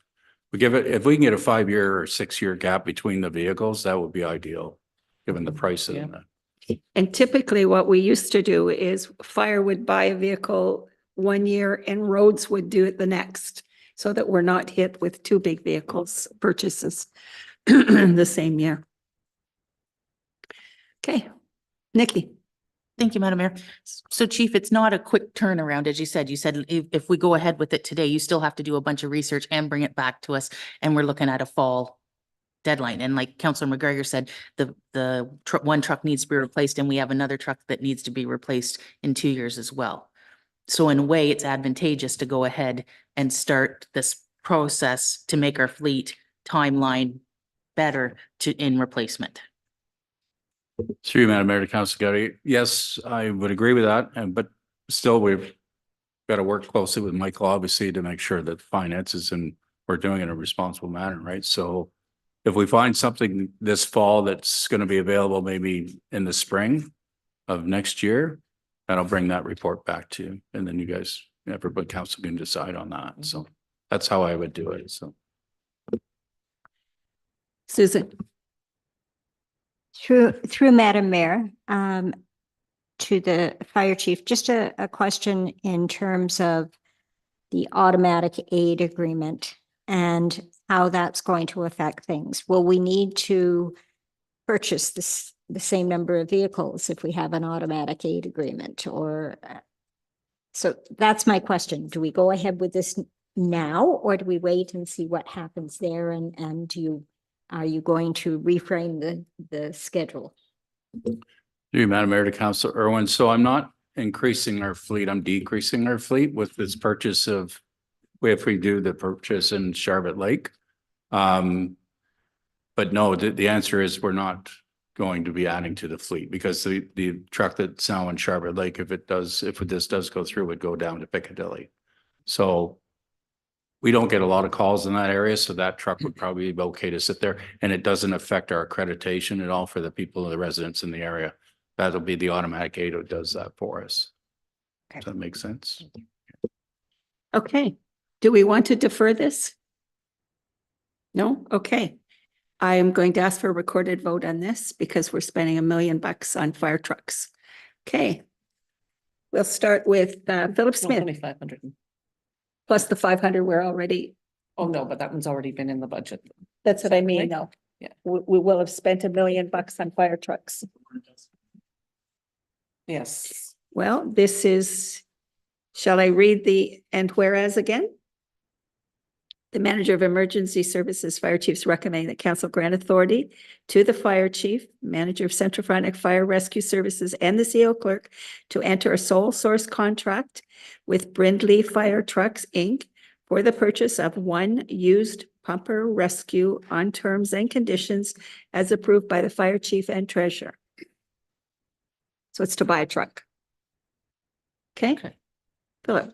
If we can get a 5-year or 6-year gap between the vehicles, that would be ideal, given the price of them. And typically what we used to do is fire would buy a vehicle 1 year and roads would do it the next, so that we're not hit with 2 big vehicles purchases the same year. Okay, Nikki. Thank you, Madam Mayor. So Chief, it's not a quick turnaround, as you said. You said if we go ahead with it today, you still have to do a bunch of research and bring it back to us. And we're looking at a fall deadline. And like Councilor McGregor said, the one truck needs to be replaced, and we have another truck that needs to be replaced in 2 years as well. So in a way, it's advantageous to go ahead and start this process to make our fleet timeline better in replacement. Through you, Madam Mayor, to Councilor Gowdy. Yes, I would agree with that. But still, we've got to work closely with Michael, obviously, to make sure that finances and we're doing it in a responsible manner, right? So if we find something this fall that's going to be available maybe in the spring of next year, then I'll bring that report back to you. And then you guys, everybody, council can decide on that. So that's how I would do it. So. Susan. Through Madam Mayor, to the fire chief, just a question in terms of the automatic aid agreement and how that's going to affect things. Will we need to purchase the same number of vehicles if we have an automatic aid agreement? Or so that's my question. Do we go ahead with this now, or do we wait and see what happens there? And are you going to reframe the schedule? Through you, Madam Mayor, to Councilor Irwin. So I'm not increasing our fleet. I'm decreasing our fleet with this purchase of, if we do the purchase in Charlotte Lake. But no, the answer is we're not going to be adding to the fleet because the truck that's now in Charlotte Lake, if this does go through, would go down to Piccadilly. So we don't get a lot of calls in that area, so that truck would probably be okay to sit there, and it doesn't affect our accreditation at all for the people, the residents in the area. That'll be the automatic gate who does that for us. Okay. Does that make sense? Okay. Do we want to defer this? No? Okay. I am going to ask for a recorded vote on this because we're spending $1 million on fire trucks. Okay. We'll start with Philip Smith, 2,500. plus the 500 we're already, Oh, no, but that one's already been in the budget. that's what I mean, though. Yeah. We will have spent $1 million on fire trucks. Yes. Well, this is, shall I read the and whereas again? The manager of emergency services, fire chiefs recommending that council grant authority to the fire chief, manager of Central Frontenac Fire Rescue Services, and the CO clerk to enter a sole source contract with Brindley Fire Trucks, Inc. for the purchase of one used pumper rescue on terms and conditions as approved by the fire chief and treasurer. So it's to buy a truck. Okay? Philip.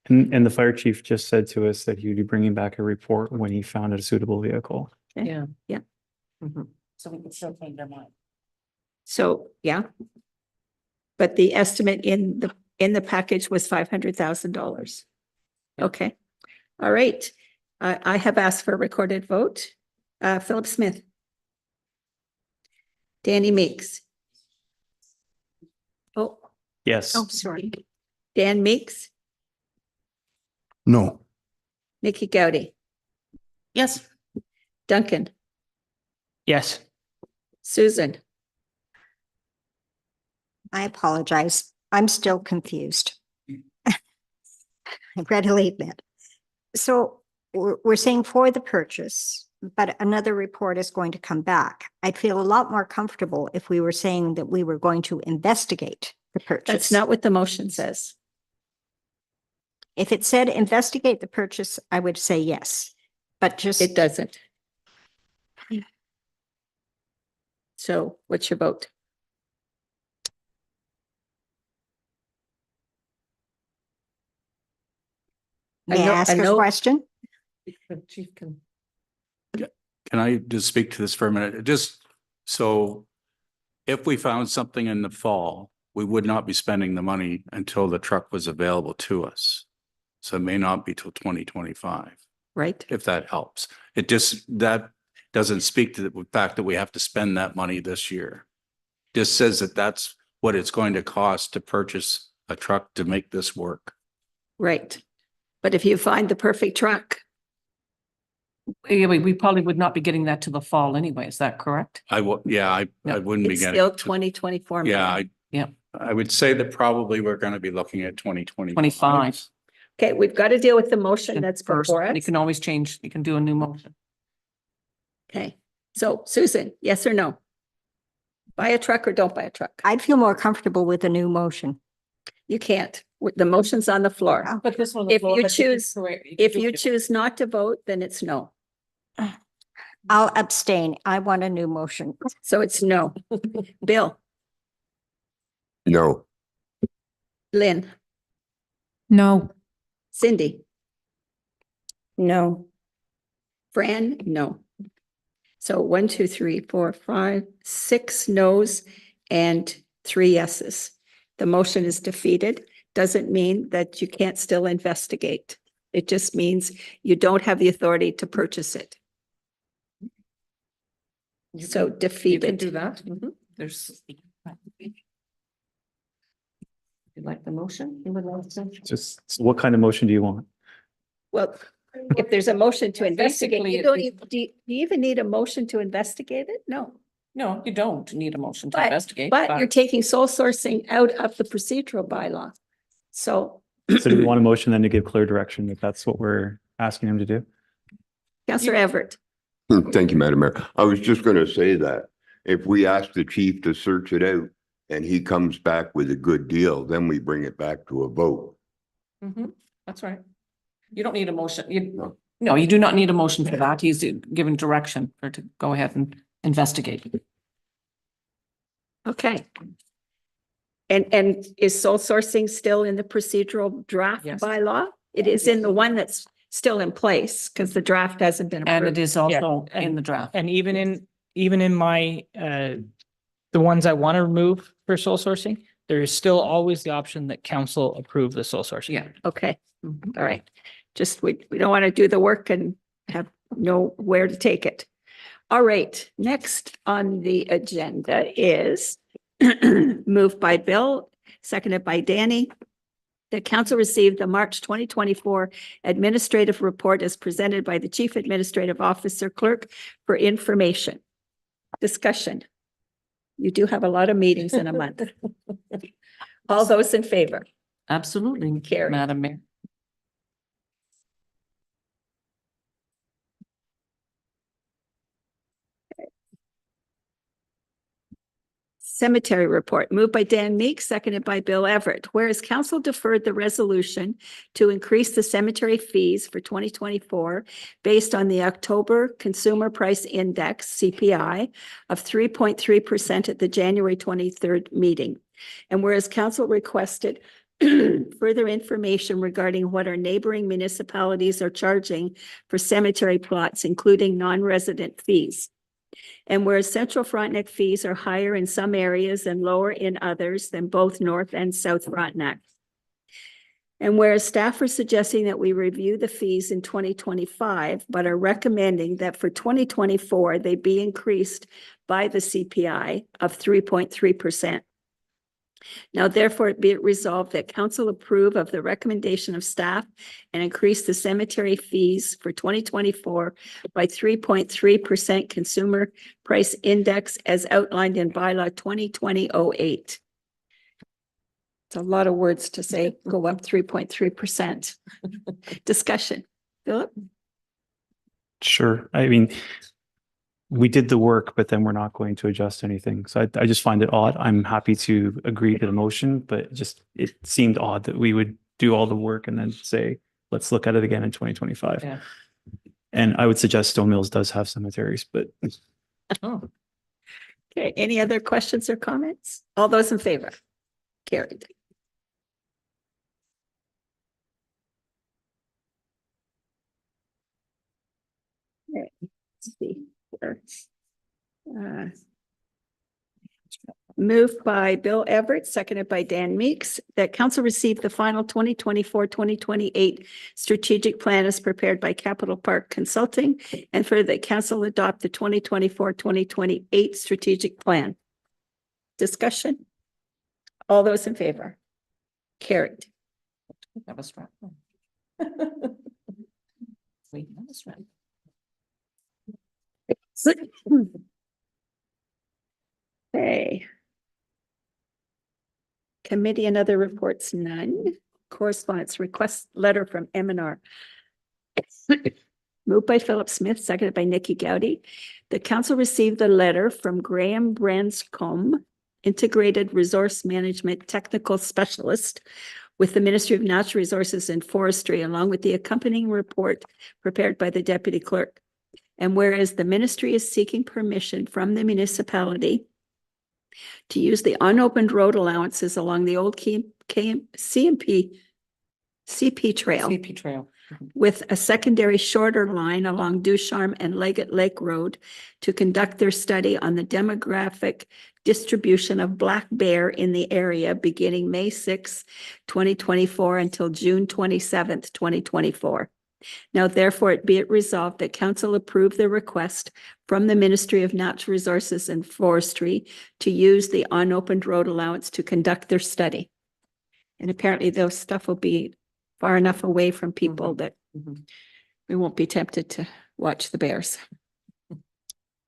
And the fire chief just said to us that he would be bringing back a report when he found a suitable vehicle. Okay. Yeah. Yeah. Mhm. So we can still change their mind. So, yeah. But the estimate in the package was $500,000. Okay. All right. I have asked for a recorded vote. Philip Smith. Danny Meeks. Oh, Yes. sorry. Dan Meeks, No. Nikki Gowdy, Yes. Duncan, Yes. Susan. I apologize. I'm still confused. I readily admit. So we're saying for the purchase, but another report is going to come back. I'd feel a lot more comfortable if we were saying that we were going to investigate the purchase. That's not what the motion says. If it said investigate the purchase, I would say yes, but just. It doesn't. So what's your vote? May I know- ask I a know- question? Chief can. Can I just speak to this for a minute? Just so if we found something in the fall, we would not be spending the money until the truck was available to us. So it may not be till 2025, Right? if that helps. That doesn't speak to the fact that we have to spend that money this year. Just says that that's what it's going to cost to purchase a truck to make this work. Right. But if you find the perfect truck, Yeah, we probably would not be getting that to the fall anyway. Is that correct? I wouldn't be it's getting. still 2024. Yeah, Yeah. I would say that probably we're going to be looking at 2025. 25. Okay, we've got to deal with the motion that's First, before and you us. can always change, you can do a new motion. Okay, so Susan, yes or no? Buy a truck or don't buy a truck? I'd feel more comfortable with a new motion. You can't. The motion's on the floor. But this one. If you choose not to vote, then it's no. I'll abstain. I want a new motion. So it's no. Bill, No. Lynn, No. Cindy, No. Fran, no. So 1, 2, 3, 4, 5, 6 no's and 3 yeses. The motion is defeated. Doesn't mean that you can't still investigate. It just means you don't have the authority to purchase it. So You can defeated. do that. There's. You like the motion? You would like to? Just what kind of motion do you want? Well, if there's a motion to investigate, Basically, you don't, do you even need a motion to investigate it? No. No, you don't need a motion to But- investigate. But you're taking sole sourcing out of the procedural bylaw. So So do we want a motion then to give clear direction that that's what we're asking him to do? Councillor Everett, Thank you, Madam Mayor. I was just going to say that if we ask the chief to search it out and he comes back with a good deal, then we bring it back to a vote. That's right. You don't need a motion. No, you do not need a motion for that. He's given direction for to go ahead and investigate. Okay. And is sole sourcing still in the procedural draft Yes. bylaw? It is in the one that's still in place because the draft hasn't been And approved. it is also in the draft. And even in my, the ones I want to remove for sole sourcing, there is still always the option that council approve the sole sourcing. Yeah. Okay, all right. Just, we don't want to do the work and have know where to take it. All right, next on the agenda is moved by Bill, seconded by Danny. The council received the March 2024 administrative report as presented by the Chief Administrative Officer Clerk for information. Discussion. You do have a lot of meetings in a month. All those in favor? Absolutely, Carried. Madam Mayor. Cemetery report moved by Dan Meeks, seconded by Bill Everett. Whereas council deferred the resolution to increase the cemetery fees for 2024 based on the October Consumer Price Index (CPI) of 3.3% at the January 23rd meeting. And whereas council requested further information regarding what our neighboring municipalities are charging for cemetery plots, including non-resident fees. And whereas Central Frontenac fees are higher in some areas and lower in others than both North and South Frontenac. And whereas staff are suggesting that we review the fees in 2025, but are recommending that for 2024, they be increased by the CPI of 3.3%. Now, therefore, be it resolved that council approve of the recommendation of staff and increase the cemetery fees for 2024 by 3.3% consumer price index as outlined in bylaw 2020-08. It's a lot of words to say, go up 3.3%. Discussion. Philip? Sure. I mean, we did the work, but then we're not going to adjust anything. So I just find it odd. I'm happy to agree to the motion, but just, it seemed odd that we would do all the work and then say, let's look at it again in 2025. Yeah. And I would suggest Stone Mills does have cemeteries, but. Oh, Okay, any other questions or comments? All those in favor? Carried. Okay, let's see. Moved by Bill Everett, seconded by Dan Meeks, that council received the final 2024-2028 strategic plan as prepared by Capital Park Consulting, and further that council adopt the 2024-2028 strategic plan. Discussion. All those in favor? Carried. that was right. Wait, that was right. Okay. Committee and other reports, none. Correspondence request letter from M&R. Moved by Philip Smith, seconded by Nikki Gowdy. The council received the letter from Graham Branscombe, Integrated Resource Management Technical Specialist with the Ministry of Natural Resources and Forestry, along with the accompanying report prepared by the Deputy Clerk. And whereas the ministry is seeking permission from the municipality to use the unopened road allowances along the old CP trail CP Trail. with a secondary shorter line along Ducharme and Leggett Lake Road to conduct their study on the demographic distribution of black bear in the area beginning May 6, 2024 until June 27th, 2024. Now, therefore, it be it resolved that council approve the request from the Ministry of Natural Resources and Forestry to use the unopened road allowance to conduct their study. And apparently those stuff will be far enough away from people that we won't be tempted to watch the bears.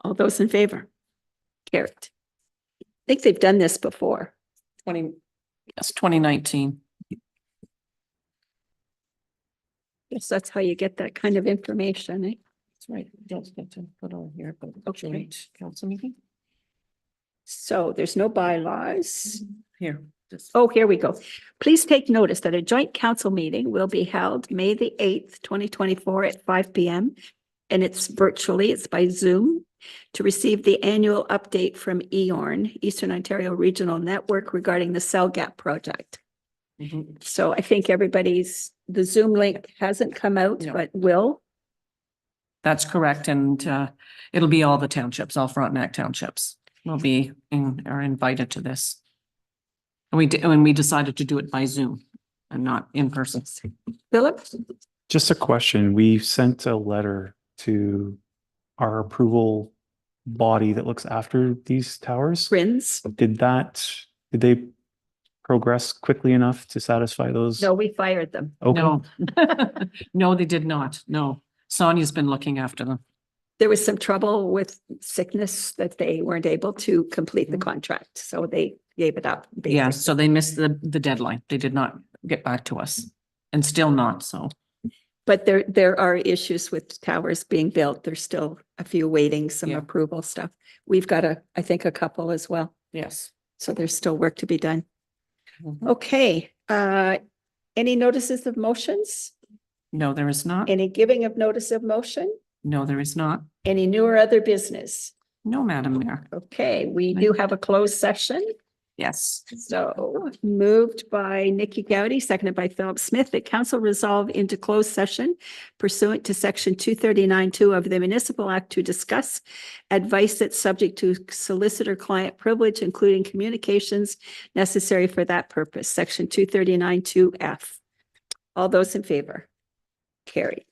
All those in favor? Carried. I think they've done this before. 2019. Yes, that's how you get that kind of information, eh? That's right. Don't get to put on here, but Okay. council meeting. So there's no bylaws. Here. just- Oh, here we go. Please take notice that a joint council meeting will be held May the 8th, 2024 at 5 p.m. And it's virtually, it's by Zoom, to receive the annual update from EORN, Eastern Ontario Regional Network, regarding the Cell Gap project. Mhm. So I think the Zoom link hasn't come out, No. but will. That's correct. And it'll be all the townships, all Frontenac townships are invited to this. And we decided to do it by Zoom and not in person. Philip? Just a question. We sent a letter to our approval body that looks after these towers. Prince? Did they progress quickly enough to satisfy those? No, we fired them. Okay. No, no, they did not. No, Sonia's been looking after them. There was some trouble with sickness that they weren't able to complete the contract, so they gave it up. Yeah, basically. so they missed the deadline. They did not get back to us and still not, so. But there are issues with towers being built. There's still a few waiting, some Yeah. approval stuff. We've got I think a couple as well. Yes. So there's still work to be done. Mhm. Okay, any notices of motions? No, there is not. Any giving of notice of motion? No, there is not. Any new or other business? No, Madam Mayor. Okay, we do have a closed session. Yes. So moved by Nikki Gowdy, seconded by Philip Smith, that council resolve into closed session pursuant to section 239(2) of the Municipal Act to discuss advice that's subject to solicitor-client privilege, including communications necessary for that purpose, section 239(2)(f). All those in favor? Carried.